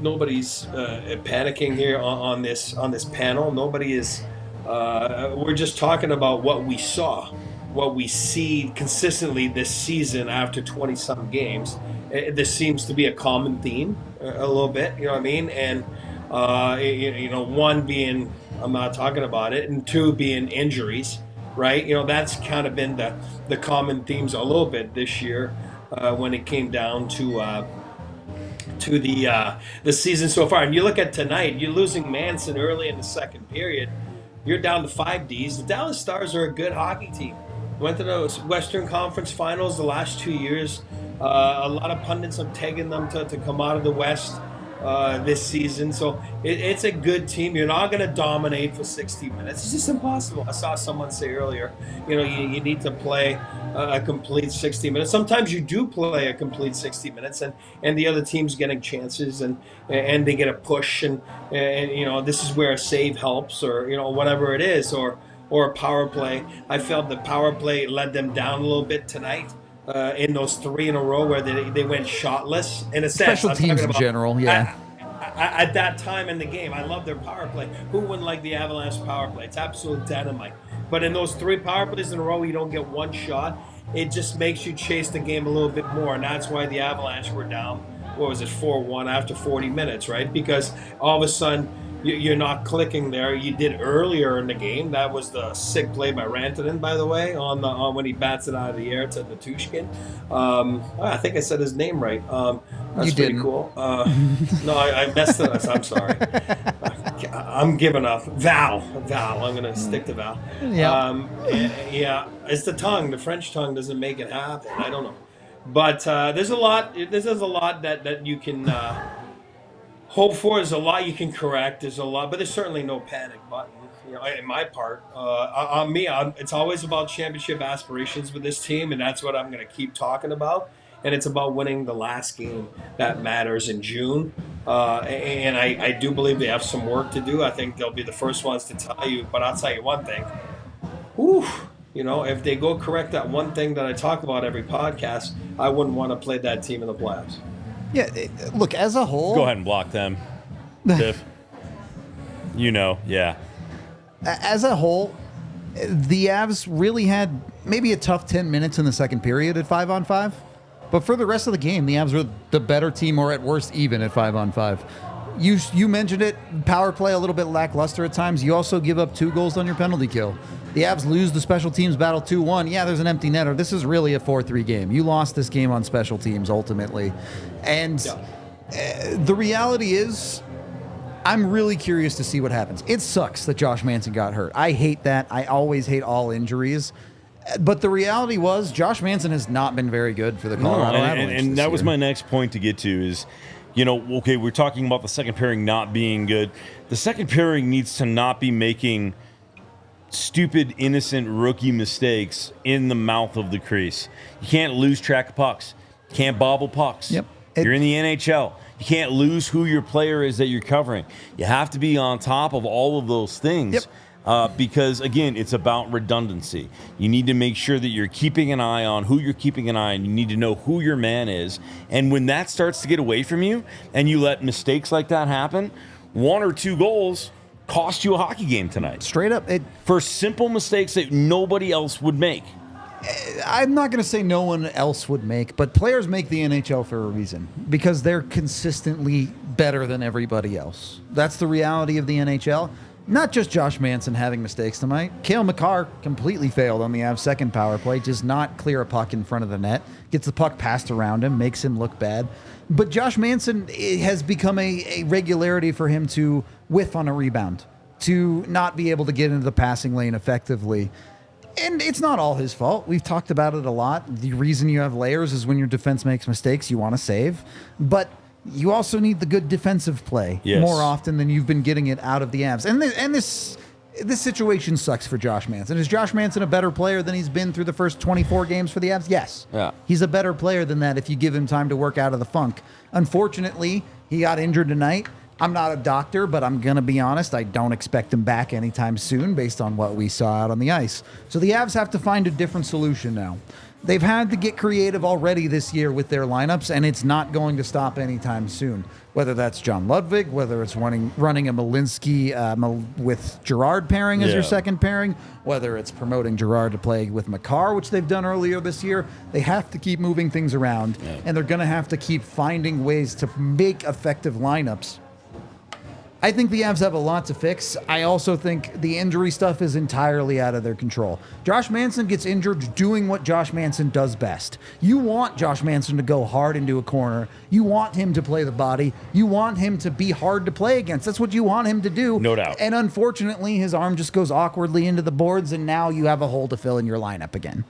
Nobody's panicking here on this panel. Nobody is. We're just talking about what we saw, what we see consistently this season after 20-some games. This seems to be a common theme a little bit. You know what I mean? And one being I'm not talking about it, and 2 being injuries. Right? That's kind of been the common themes a little bit this year when it came down to the season so far. And you look at tonight, you're losing Manson early in the second period. You're down to 5 Ds. The Dallas Stars are a good hockey team. Went to the Western Conference Finals the last 2 years. A lot of pundits have taken them to come out of the West this season. So it's a good team. You're not going to dominate for 60 minutes. It's just impossible. I saw someone say earlier, you need to play a complete 60 minutes. Sometimes you do play a complete 60 minutes and the other team's getting chances and they get a push and this is where a save helps or, whatever it is or a power play. I felt the power play led them down a little bit tonight. In those 3 in a row where they went shotless. In a sense, special teams in general, yeah. At that time in the game, I love their power play. Who wouldn't like the Avalanche power play? It's absolute dynamite. But in those 3 power plays in a row where you don't get one shot, it just makes you chase the game a little bit more. And that's why the Avalanche were down, 4-1 after 40 minutes, right? Because all of a sudden, you're not clicking there. You did earlier in the game. That was the sick play by Rantanen, by the way, on when he bats it out of the air to Nichushkin. I think I said his name right. That's pretty cool. No, I messed it up. I'm sorry. I'm giving up. Val. I'm going to stick to Val. Yeah, it's the tongue. The French tongue doesn't make it happen. I don't know. But there's a lot that you can hope for. There's a lot you can correct. There's a lot, but there's certainly no panic button. In my part, on me, it's always about championship aspirations with this team, and that's what I'm going to keep talking about. And it's about winning the last game that matters in June. And I do believe they have some work to do. I think they'll be the first ones to tell you. But I'll tell you one thing. If they go correct that one thing that I talk about every podcast, I wouldn't want to play that team in the playoffs. Yeah, look, as a whole... Go ahead and block them, Tiff. Yeah. As a whole, the Avs really had maybe a tough 10 minutes in the second period at 5-on-5. But for the rest of the game, the Avs were the better team or at worst even at 5-on-5. You mentioned it, power play a little bit lackluster at times. You also give up 2 goals on your penalty kill. The Avs lose the special teams battle 2-1. Yeah, there's an empty netter. This is really a 4-3 game. You lost this game on special teams ultimately. And the reality is, I'm really curious to see what happens. It sucks that Josh Manson got hurt. I hate that. I always hate all injuries. But the reality was, Josh Manson has not been very good for the Colorado Avalanche. And that was my next point to get to is, okay, we're talking about the second pairing not being good. The second pairing needs to not be making stupid, innocent rookie mistakes in the mouth of the crease. You can't lose track of pucks. You can't bobble pucks. Yep. You're in the NHL. You can't lose who your player is that you're covering. You have to be on top of all of those things. Yep. Because, again, it's about redundancy. You need to make sure that you're keeping an eye on who you're keeping an eye on. You need to know who your man is. And when that starts to get away from you and you let mistakes like that happen, 1 or 2 goals cost you a hockey game tonight. Straight up. For simple mistakes that nobody else would make. I'm not going to say no one else would make, but players make the NHL for a reason because they're consistently better than everybody else. That's the reality of the NHL. Not just Josh Manson having mistakes tonight. Cale Makar completely failed on the Avs' second power play. Does not clear a puck in front of the net. Gets the puck passed around him. Makes him look bad. But Josh Manson, it has become a regularity for him to whiff on a rebound. To not be able to get into the passing lane effectively. And it's not all his fault. We've talked about it a lot. The reason you have layers is when your defense makes mistakes, you want to save. But you also need the good defensive play more often than you've been getting it out of the Avs. And this situation sucks for Josh Manson. Is Josh Manson a better player than he's been through the first 24 games for the Avs? Yes. Yeah. He's a better player than that if you give him time to work out of the funk. Unfortunately, he got injured tonight. I'm not a doctor, but I'm going to be honest. I don't expect him back anytime soon based on what we saw out on the ice. So the Avs have to find a different solution now. They've had to get creative already this year with their lineups, and it's not going to stop anytime soon. Whether that's John Ludwig, whether it's running a Malinsky with Girard pairing as your second pairing, whether it's promoting Girard to play with Makar, which they've done earlier this year, they have to keep moving things around, and they're going to have to keep finding ways to make effective lineups. I think the Avs have a lot to fix. I also think the injury stuff is entirely out of their control. Josh Manson gets injured doing what Josh Manson does best. You want Josh Manson to go hard into a corner. You want him to play the body. You want him to be hard to play against. That's what you want him to do. No doubt. And unfortunately, his arm just goes awkwardly into the boards, and now you have a hole to fill in your lineup again.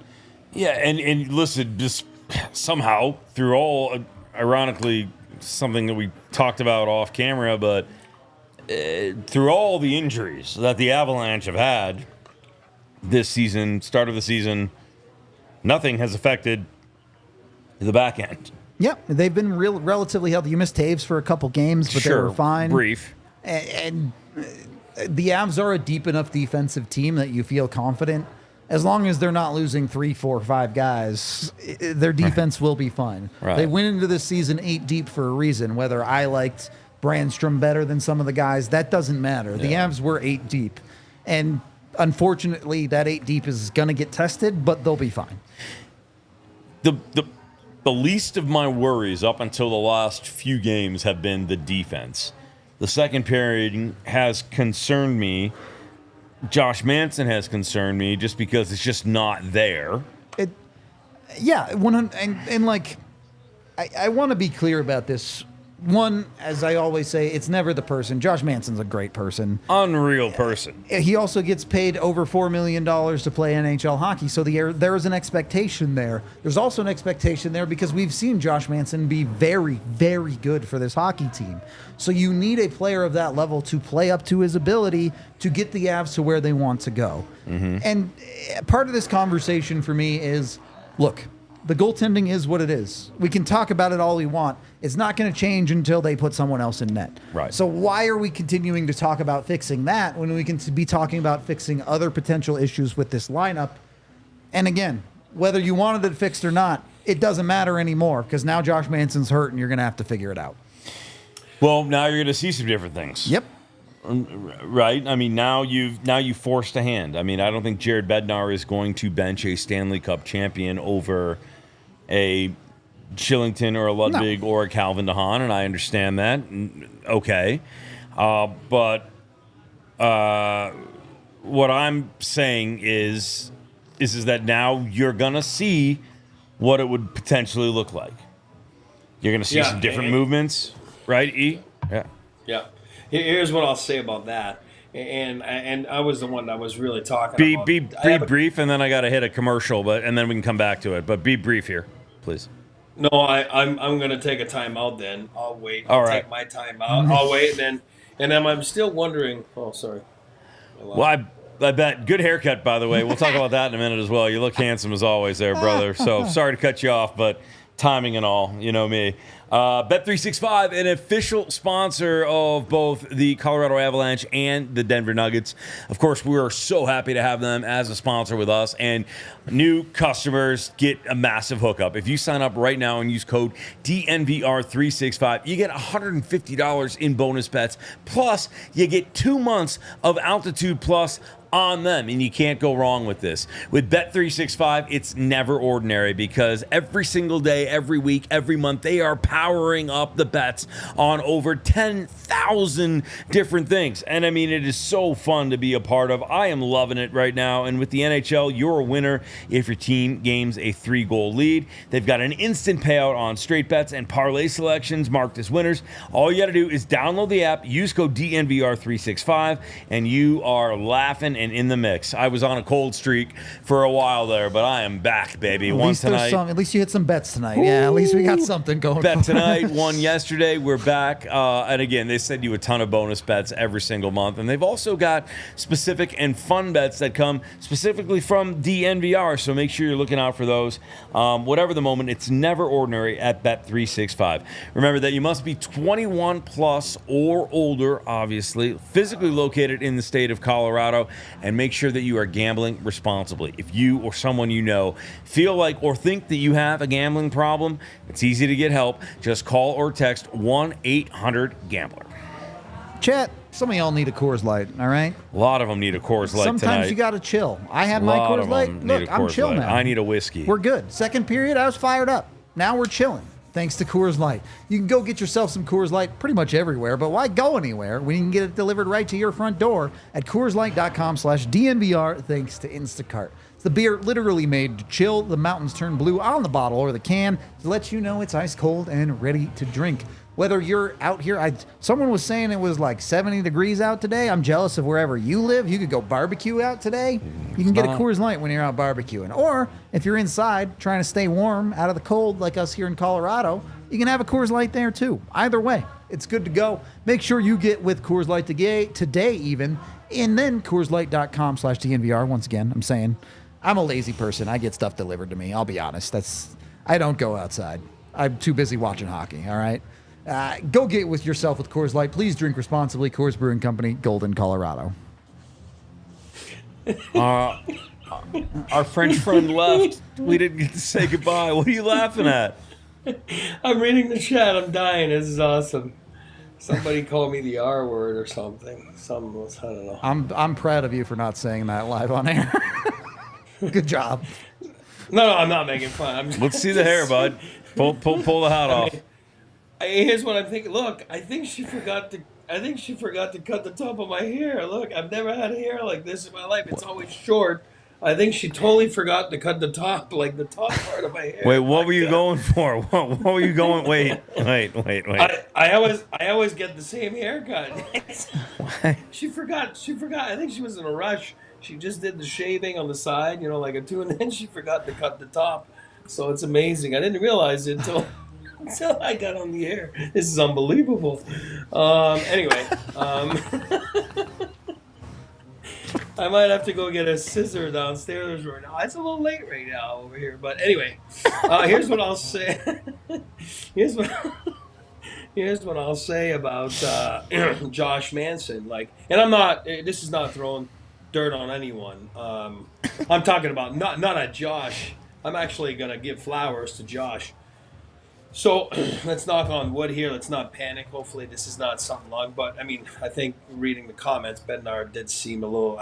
Yeah, and listen, just somehow, through all, ironically, something that we talked about off camera, but through all the injuries that the Avalanche have had this season, start of the season, nothing has affected the back end. Yep, they've been relatively healthy. You missed Taves for a couple games, but they were fine. Brief. And the Avs are a deep enough defensive team that you feel confident. As long as they're not losing 3, 4, 5 guys, their defense will be fine. Right. They went into this season 8 deep for a reason. Whether I liked Brandstrom better than some of the guys, that doesn't matter. The Avs were 8 deep. And unfortunately, that 8 deep is going to get tested, but they'll be fine. The least of my worries up until the last few games have been the defense. The second pairing has concerned me. Josh Manson has concerned me just because it's just not there. I want to be clear about this. One, as I always say, it's never the person. Josh Manson's a great person. Unreal person. He also gets paid over $4 million to play NHL hockey, so there is an expectation there. There's also an expectation there because we've seen Josh Manson be very, very good for this hockey team. So you need a player of that level to play up to his ability to get the Avs to where they want to go. Mm-hmm. And part of this conversation for me is, look, the goaltending is what it is. We can talk about it all we want. It's not going to change until they put someone else in net. Right. So why are we continuing to talk about fixing that when we can be talking about fixing other potential issues with this lineup? And again, whether you wanted it fixed or not, it doesn't matter anymore because now Josh Manson's hurt and you're going to have to figure it out. Well, now you're going to see some different things. Yep. Right? I mean, now you forced a hand. I mean, I don't think Jared Bednar is going to bench a Stanley Cup champion over a Shillington or a Ludwig or a Calvin DeHaan, and I understand that. Okay. But what I'm saying is that now you're going to see what it would potentially look like. You're going to see some different movements, right, E? Yeah. Yeah. Here's what I'll say about that. And I was the one that was really talking about. Be brief, and then I got to hit a commercial, and then we can come back to it. But be brief here, please. No, I'm going to take a timeout then. I'll wait. I'll take my timeout. I'll wait, and then I'm still wondering. Oh, sorry. Well, I bet. Good haircut, by the way. We'll talk about that in a minute as well. You look handsome as always there, brother. So sorry to cut you off, but timing and all, you know me. Bet365, an official sponsor of both the Colorado Avalanche and the Denver Nuggets. Of course, we are so happy to have them as a sponsor with us, and new customers get a massive hookup. If you sign up right now and use code DNVR365, you get $150 in bonus bets, plus you get 2 months of Altitude Plus on them, and you can't go wrong with this. With Bet365, it's never ordinary because every single day, every week, every month, they are powering up the bets on over 10,000 different things. And I mean, it is so fun to be a part of. I am loving it right now. And with the NHL, you're a winner if your team gains a 3-goal lead. They've got an instant payout on straight bets and parlay selections marked as winners. All you got to do is download the app, use code DNVR365, and you are laughing and in the mix. I was on a cold streak for a while there, but I am back, baby. One tonight. At least you hit some bets tonight. Ooh, yeah, at least we got something going. Bet tonight, one yesterday. We're back. And again, they send you a ton of bonus bets every single month. And they've also got specific and fun bets that come specifically from DNVR. So make sure you're looking out for those. Whatever the moment, it's never ordinary at Bet365. Remember that you must be 21 plus or older, obviously, physically located in the state of Colorado, and make sure that you are gambling responsibly. If you or someone you know feel like or think that you have a gambling problem, it's easy to get help. Just call or text 1-800-GAMBLER. Chat, some of y'all need a Coors Light, all right? A lot of them need a Coors Light Sometimes tonight. You got to chill. I have my Coors Light. Look, I'm chill now. I need a whiskey. We're good. Second period, I was fired up. Now we're chilling. Thanks to Coors Light. You can go get yourself some Coors Light pretty much everywhere, but why go anywhere when you can get it delivered right to your front door at CoorsLight.com/DNVR thanks to Instacart. It's the beer literally made to chill. The mountains turn blue on the bottle or the can to let you know it's ice cold and ready to drink. Whether you're out here, someone was saying it was like 70 degrees out today. I'm jealous of wherever you live. You could go barbecue out today. You can get a Coors Light when you're out barbecuing. Or if you're inside trying to stay warm out of the cold like us here in Colorado, you can have a Coors Light there too. Either way, it's good to go. Make sure you get with Coors Light today even, and then CoorsLight.com/DNVR. Once again, I'm saying I'm a lazy person. I get stuff delivered to me. I'll be honest. I don't go outside. I'm too busy watching hockey, all right? Go get with yourself with Coors Light. Please drink responsibly. Coors Brewing Company, Golden, Colorado. Our French friend left. We didn't get to say goodbye. What are you laughing at? I'm reading the chat. I'm dying. This is awesome. Somebody called me the R word or something. I don't know. I'm proud of you for not saying that live on air. Good job. No, I'm not making fun. Let's see the hair, bud. Pull the hat off. Here's what I'm thinking. Look, I think she forgot to cut the top of my hair. Look, I've never had hair like this in my life. It's always short. I think she totally forgot to cut the top, like the top part of my hair. Wait, what were you going for? What were you going? Wait. I always get the same haircut. She forgot. I think she was in a rush. She just did the shaving on the side, like a two, and then she forgot to cut the top. So it's amazing. I didn't realize it until I got on the air. This is unbelievable. Anyway, I might have to go get a scissor downstairs right now. It's a little late right now over here. But anyway, here's what I'll say. Here's what I'll say about Josh Manson. And I'm not. This is not throwing dirt on anyone. I'm talking about not at Josh. I'm actually gonna give flowers to Josh. So let's knock on wood here. Let's not panic. Hopefully this is not something long. But, I think reading the comments, Bednar did seem a little,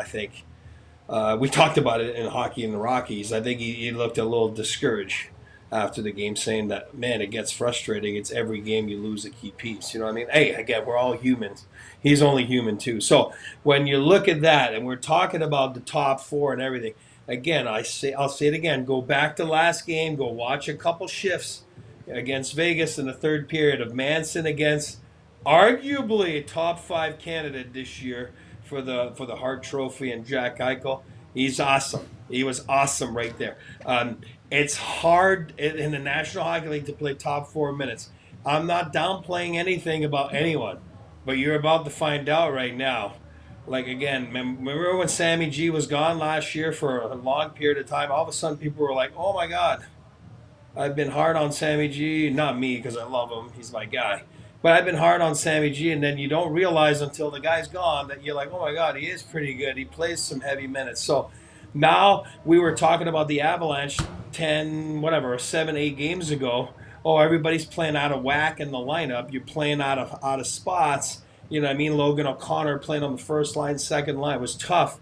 we talked about it in Hockey in the Rockies. I think he looked a little discouraged. after the game saying that, man, it gets frustrating. It's every game you lose a key piece. You know what I mean? Hey, again, we're all humans. He's only human too. So when you look at that and we're talking about the top 4 and everything, again, I'll say it again. Go back to last game. Go watch a couple shifts against Vegas in the third period of Manson against arguably a top 5 candidate this year for the Hart Trophy and Jack Eichel. He's awesome. He was awesome right there. It's hard in the National Hockey League to play top 4 minutes. I'm not downplaying anything about anyone, but you're about to find out right now. Like, again, remember when Sammy G was gone last year for a long period of time? All of a sudden people were like, oh my God, I've been hard on Sammy G. Not me, because I love him. He's my guy. But I've been hard on Sammy G, and then you don't realize until the guy's gone that you're like, oh my God, he is pretty good. He plays some heavy minutes. So now we were talking about the Avalanche 7, 8 games ago. Oh, everybody's playing out of whack in the lineup. You're playing out of spots. You know what I mean? Logan O'Connor playing on the first line, second line. It was tough.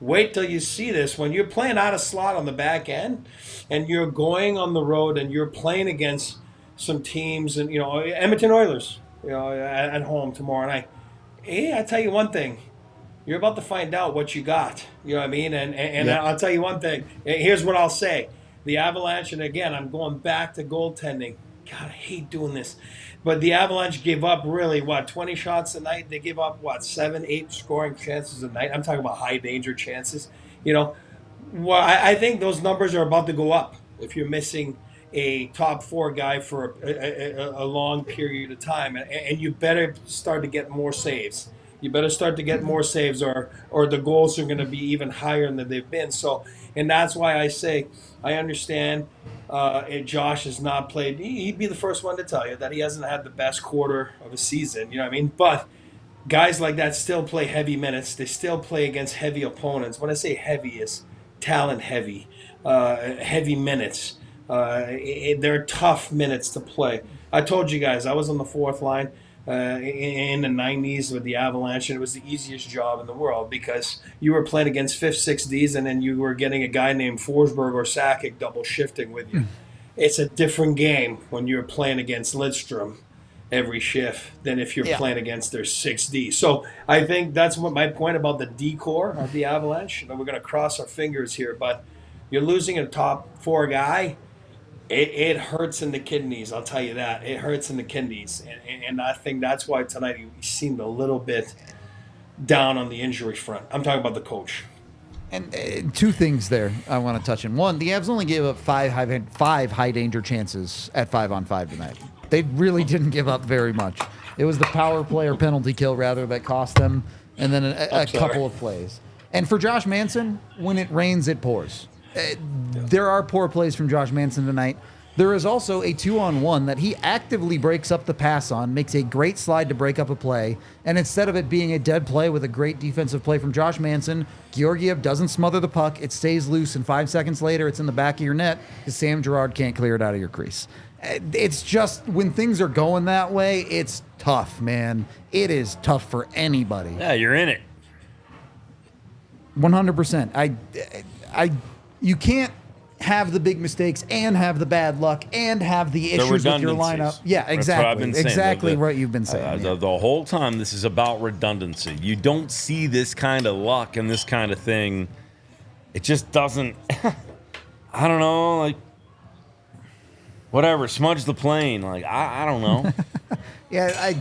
Wait till you see this. When you're playing out of slot on the back end and you're going on the road and you're playing against some teams and, Edmonton Oilers, at home tomorrow night. Hey, I'll tell you one thing. You're about to find out what you got. You know what I mean? And yeah. I'll tell you one thing. Here's what I'll say. The Avalanche, and again, I'm going back to goaltending. God, I hate doing this. But the Avalanche gave up 20 shots a night? They give up, 7, 8 scoring chances a night? I'm talking about high danger chances. I think those numbers are about to go up if you're missing a top 4 guy for a long period of time. And you better start to get more saves. You better start to get more saves or the goals are going to be even higher than they've been. So, and that's why I say I understand Josh has not played. He'd be the first one to tell you that he hasn't had the best quarter of a season. You know what I mean? But guys like that still play heavy minutes. They still play against heavy opponents. When I say heavy, it's talent heavy, heavy minutes. They're tough minutes to play. I told you guys, I was on the 4th line in the 90s with the Avalanche, and it was the easiest job in the world because you were playing against 5th, 6th Ds, and then you were getting a guy named Forsberg or Sakic double shifting with you. It's a different game when you're playing against Lidstrom every shift than if you're playing against their 6th D. So I think that's what my point about the D core of the Avalanche. We're going to cross our fingers here, but you're losing a top 4 guy. It hurts in the kidneys, I'll tell you that. It hurts in the kidneys. And I think that's why tonight he seemed a little bit down on the injury front. I'm talking about the coach. And 2 things there I want to touch on. One, the Avs only gave up 5 high-danger chances at 5-on-5 tonight. They really didn't give up very much. It was the power play or penalty kill, rather, that cost them, and then a couple of plays. And for Josh Manson, when it rains, it pours. There are poor plays from Josh Manson tonight. There is also a 2-on-1 that he actively breaks up the pass on, makes a great slide to break up a play, and instead of it being a dead play with a great defensive play from Josh Manson, Georgiev doesn't smother the puck, it stays loose, and 5 seconds later it's in the back of your net because Sam Girard can't clear it out of your crease. It's just, when things are going that way, it's tough, man. It is tough for anybody. Yeah, you're in it. 100%. You can't have the big mistakes and have the bad luck and have the issues with your lineup. Yeah, exactly. That's what I've been saying. Exactly what you've been saying. The whole time, this is about redundancy. You don't see this kind of luck and this kind of thing. It just doesn't. I don't know. Like, whatever. Smudge the plane. Like, I don't know. Yeah.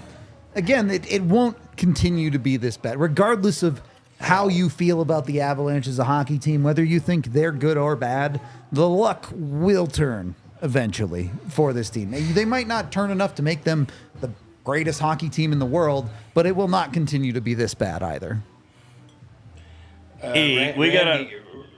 Again, it won't continue to be this bad, regardless of how you feel about the Avalanche as a hockey team, whether you think they're good or bad. The luck will turn eventually for this team. They might not turn enough to make them the greatest hockey team in the world, but it will not continue to be this bad either. We got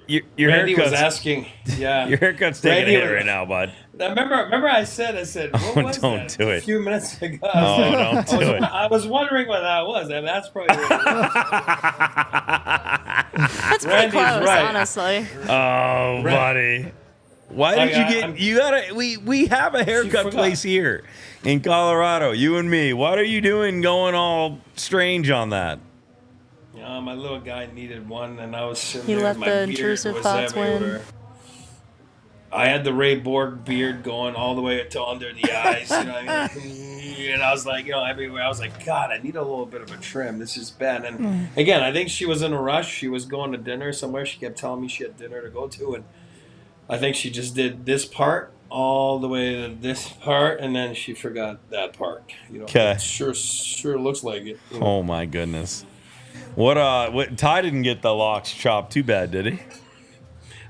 your Randy haircut's, was asking. Yeah, your haircut's taking a hit right now, bud. Remember I said, what was don't that? do it. A few minutes ago. Oh, don't do it. I was wondering what that was, and that's probably what it was. That's pretty close, right. Honestly. Oh, buddy. Why did you gotta, we have a haircut place here in Colorado, you and me. What are you doing going all strange on that? My little guy needed one, and I was sitting He there. let My the beard intrusive was thoughts everywhere. win. I had the Ray Borg beard going all the way to under the eyes, you know what I mean? And I was like, everywhere. I was like, God, I need a little bit of a trim. This is bad. And again, I think she was in a rush. She was going to dinner somewhere. She kept telling me she had dinner to go to. And I think she just did this part all the way to this part, and then she forgot that part. Okay. Sure looks like it. Oh, my goodness. What Ty didn't get the locks chopped too bad, did he?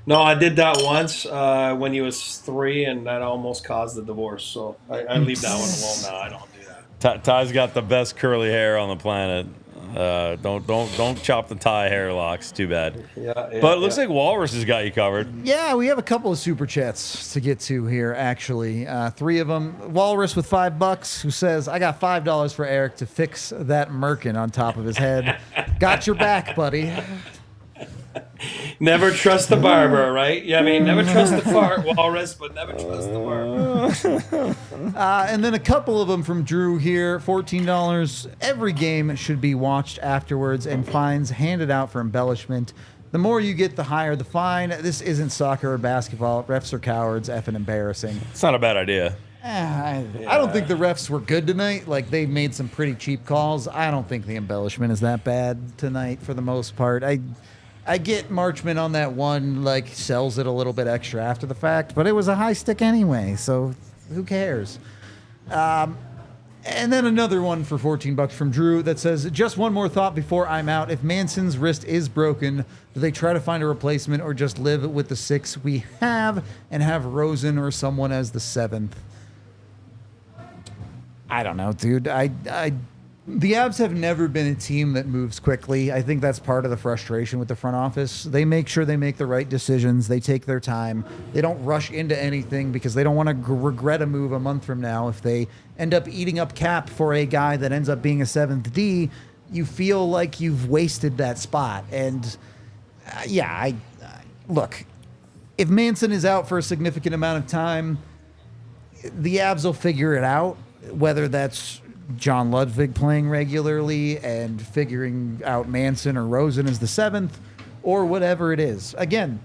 No, I did that once when he was 3, and that almost caused the divorce. So I leave that one alone now. I don't do that. Ty's got the best curly hair on the planet. Don't chop the Ty hair locks. Too bad. Yeah, but it looks like Walrus has got you covered. Yeah, we have a couple of super chats to get to here, actually. 3 of them. Walrus with $5, who says, I got $5 for Eric to fix that merkin on top of his head. Got your back, buddy. Never trust the barber, right? Yeah, I mean, never trust the walrus, but never trust the barber. And then a couple of them from Drew here. $14. Every game should be watched afterwards and fines handed out for embellishment. The more you get, the higher the fine. This isn't soccer or basketball. Refs are cowards, effing embarrassing. It's not a bad idea. I don't think the refs were good tonight. Like, they made some pretty cheap calls. I don't think the embellishment is that bad tonight for the most part. I get Marchman on that one, like, sells it a little bit extra after the fact, but it was a high stick anyway, so who cares? And then another one for $14 from Drew that says, just one more thought before I'm out. If Manson's wrist is broken, do they try to find a replacement or just live with the 6 we have and have Rosen or someone as the 7th? I don't know, dude. The Avs have never been a team that moves quickly. I think that's part of the frustration with the front office. They make sure they make the right decisions. They take their time. They don't rush into anything because they don't want to regret a move a month from now. If they end up eating up cap for a guy that ends up being a 7th D, you feel like you've wasted that spot. And look, if Manson is out for a significant amount of time, the Avs will figure it out, whether that's John Ludwig playing regularly and figuring out Manson or Rosen as the 7th or whatever it is. Again,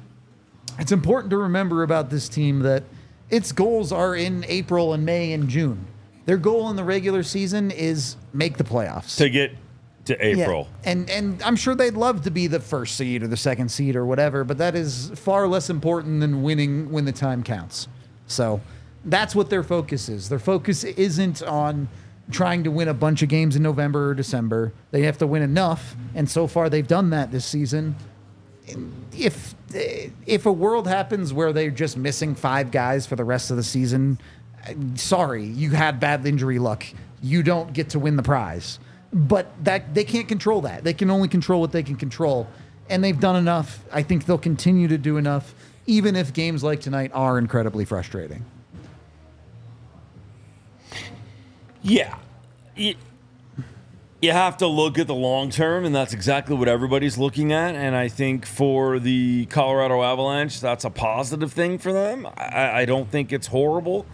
it's important to remember about this team that its goals are in April and May and June. Their goal in the regular season is make the playoffs. To get to April. Yeah. And I'm sure they'd love to be the 1st seed or the 2nd seed or whatever, but that is far less important than winning when the time counts. So that's what their focus is. Their focus isn't on trying to win a bunch of games in November or December. They have to win enough, and so far they've done that this season. If a world happens where they're just missing 5 guys for the rest of the season, sorry, you had bad injury luck. You don't get to win the prize. But that they can't control that. They can only control what they can control, and they've done enough. I think they'll continue to do enough, even if games like tonight are incredibly frustrating. Yeah. You have to look at the long term, and that's exactly what everybody's looking at. And I think for the Colorado Avalanche, that's a positive thing for them. I don't think it's horrible.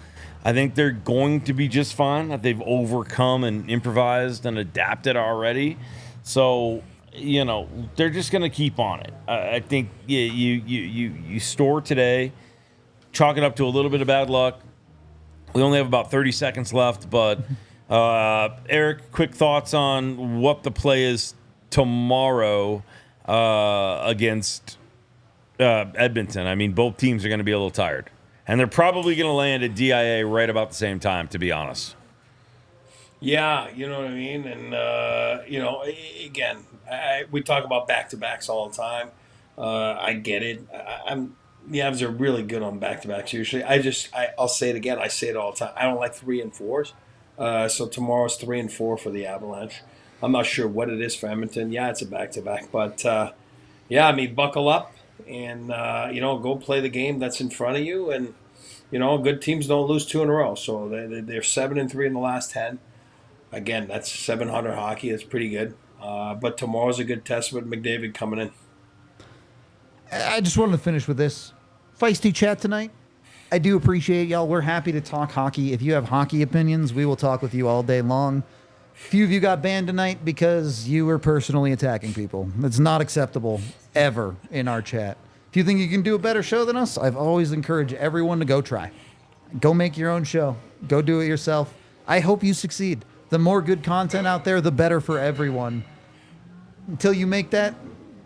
I think they're going to be just fine, that they've overcome and improvised and adapted already. So, they're just going to keep on it. I think you store today, chalk it up to a little bit of bad luck. We only have about 30 seconds left, but Eric, quick thoughts on what the play is tomorrow against Edmonton. I mean, both teams are going to be a little tired, and they're probably going to land at DIA right about the same time, to be honest. Yeah, you know what I mean? And, again, we talk about back-to-backs all the time. I get it. The Avs are really good on back-to-backs usually. I'll say it again. I say it all the time. I don't like 3 and 4s. So tomorrow's 3 and 4 for the Avalanche. I'm not sure what it is for Edmonton. Yeah, it's a back-to-back. But, buckle up and, go play the game that's in front of you. And, good teams don't lose 2 in a row. So they're 7-3 in the last 10. Again, that's 700 hockey. That's pretty good. But tomorrow's a good test with McDavid coming in. I just wanted to finish with this. Feisty chat tonight. I do appreciate y'all. We're happy to talk hockey. If you have hockey opinions, we will talk with you all day long. A few of you got banned tonight because you were personally attacking people. It's not acceptable ever in our chat. If you think you can do a better show than us, I've always encouraged everyone to go try. Go make your own show. Go do it yourself. I hope you succeed. The more good content out there, the better for everyone. Until you make that,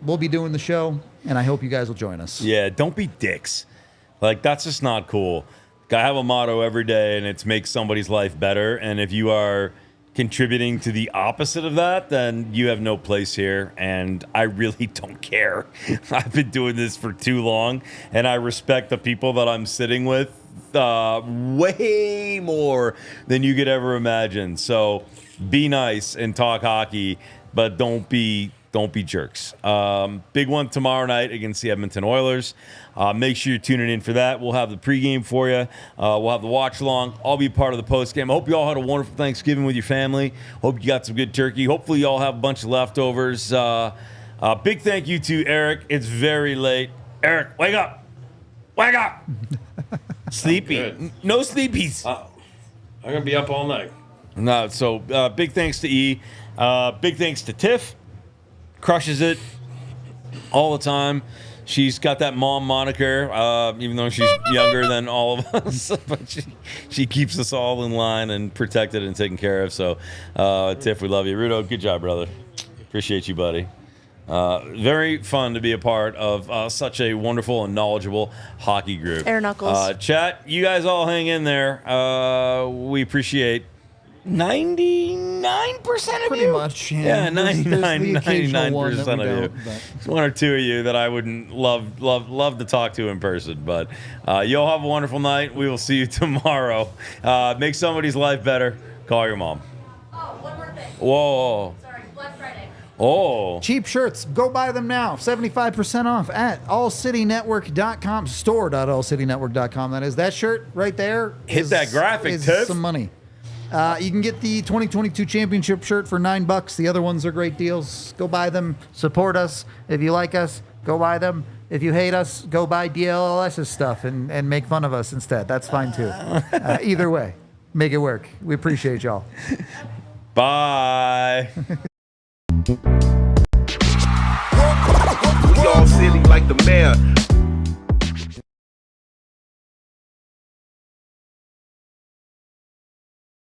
we'll be doing the show, and I hope you guys will join us. Yeah, don't be dicks. Like, that's just not cool. I have a motto every day, and it's make somebody's life better. And if you are contributing to the opposite of that, then you have no place here. And I really don't care. I've been doing this for too long, and I respect the people that I'm sitting with way more than you could ever imagine. So be nice and talk hockey, but don't be jerks. Big one tomorrow night against the Edmonton Oilers. Make sure you're tuning in for that. We'll have the pregame for you. We'll have the watch along. I'll be part of the postgame. I hope you all had a wonderful Thanksgiving with your family. Hope you got some good turkey. Hopefully you all have a bunch of leftovers. Big thank you to Eric. It's very late. Eric, wake up. Wake up. Sleepy. Good. No sleepies. I'm going to be up all night. No, so big thanks to E. Big thanks to Tiff. Crushes it all the time. She's got that mom moniker, even though she's younger than all of us. But she keeps us all in line and protected and taken care of. So, Tiff, we love you. Rudo, good job, brother. Appreciate you, buddy. Very fun to be a part of such a wonderful and knowledgeable hockey group. Air knuckles. Chat, you guys all hang in there. We appreciate 99% of Pretty you. much, yeah. Yeah, There's the 99% of you. but- There's one or two of you that I wouldn't love to talk to in person. But you all have a wonderful night. We will see you tomorrow. Make somebody's life better. Call your mom. Oh, one more thing. Whoa. Sorry, Black Friday. Oh. Cheap shirts. Go buy them now. 75% off at allcitynetwork.com. Store.allcitynetwork.com. That is. That shirt right there. Hit that graphic, is Tiff. some money. You can get the 2022 championship shirt for $9. The other ones are great deals. Go buy them. Support us. If you like us, go buy them. If you hate us, go buy DLLS's stuff and make fun of us instead. That's fine too. Either way, make it work. We appreciate y'all. Bye. We all silly like the mayor.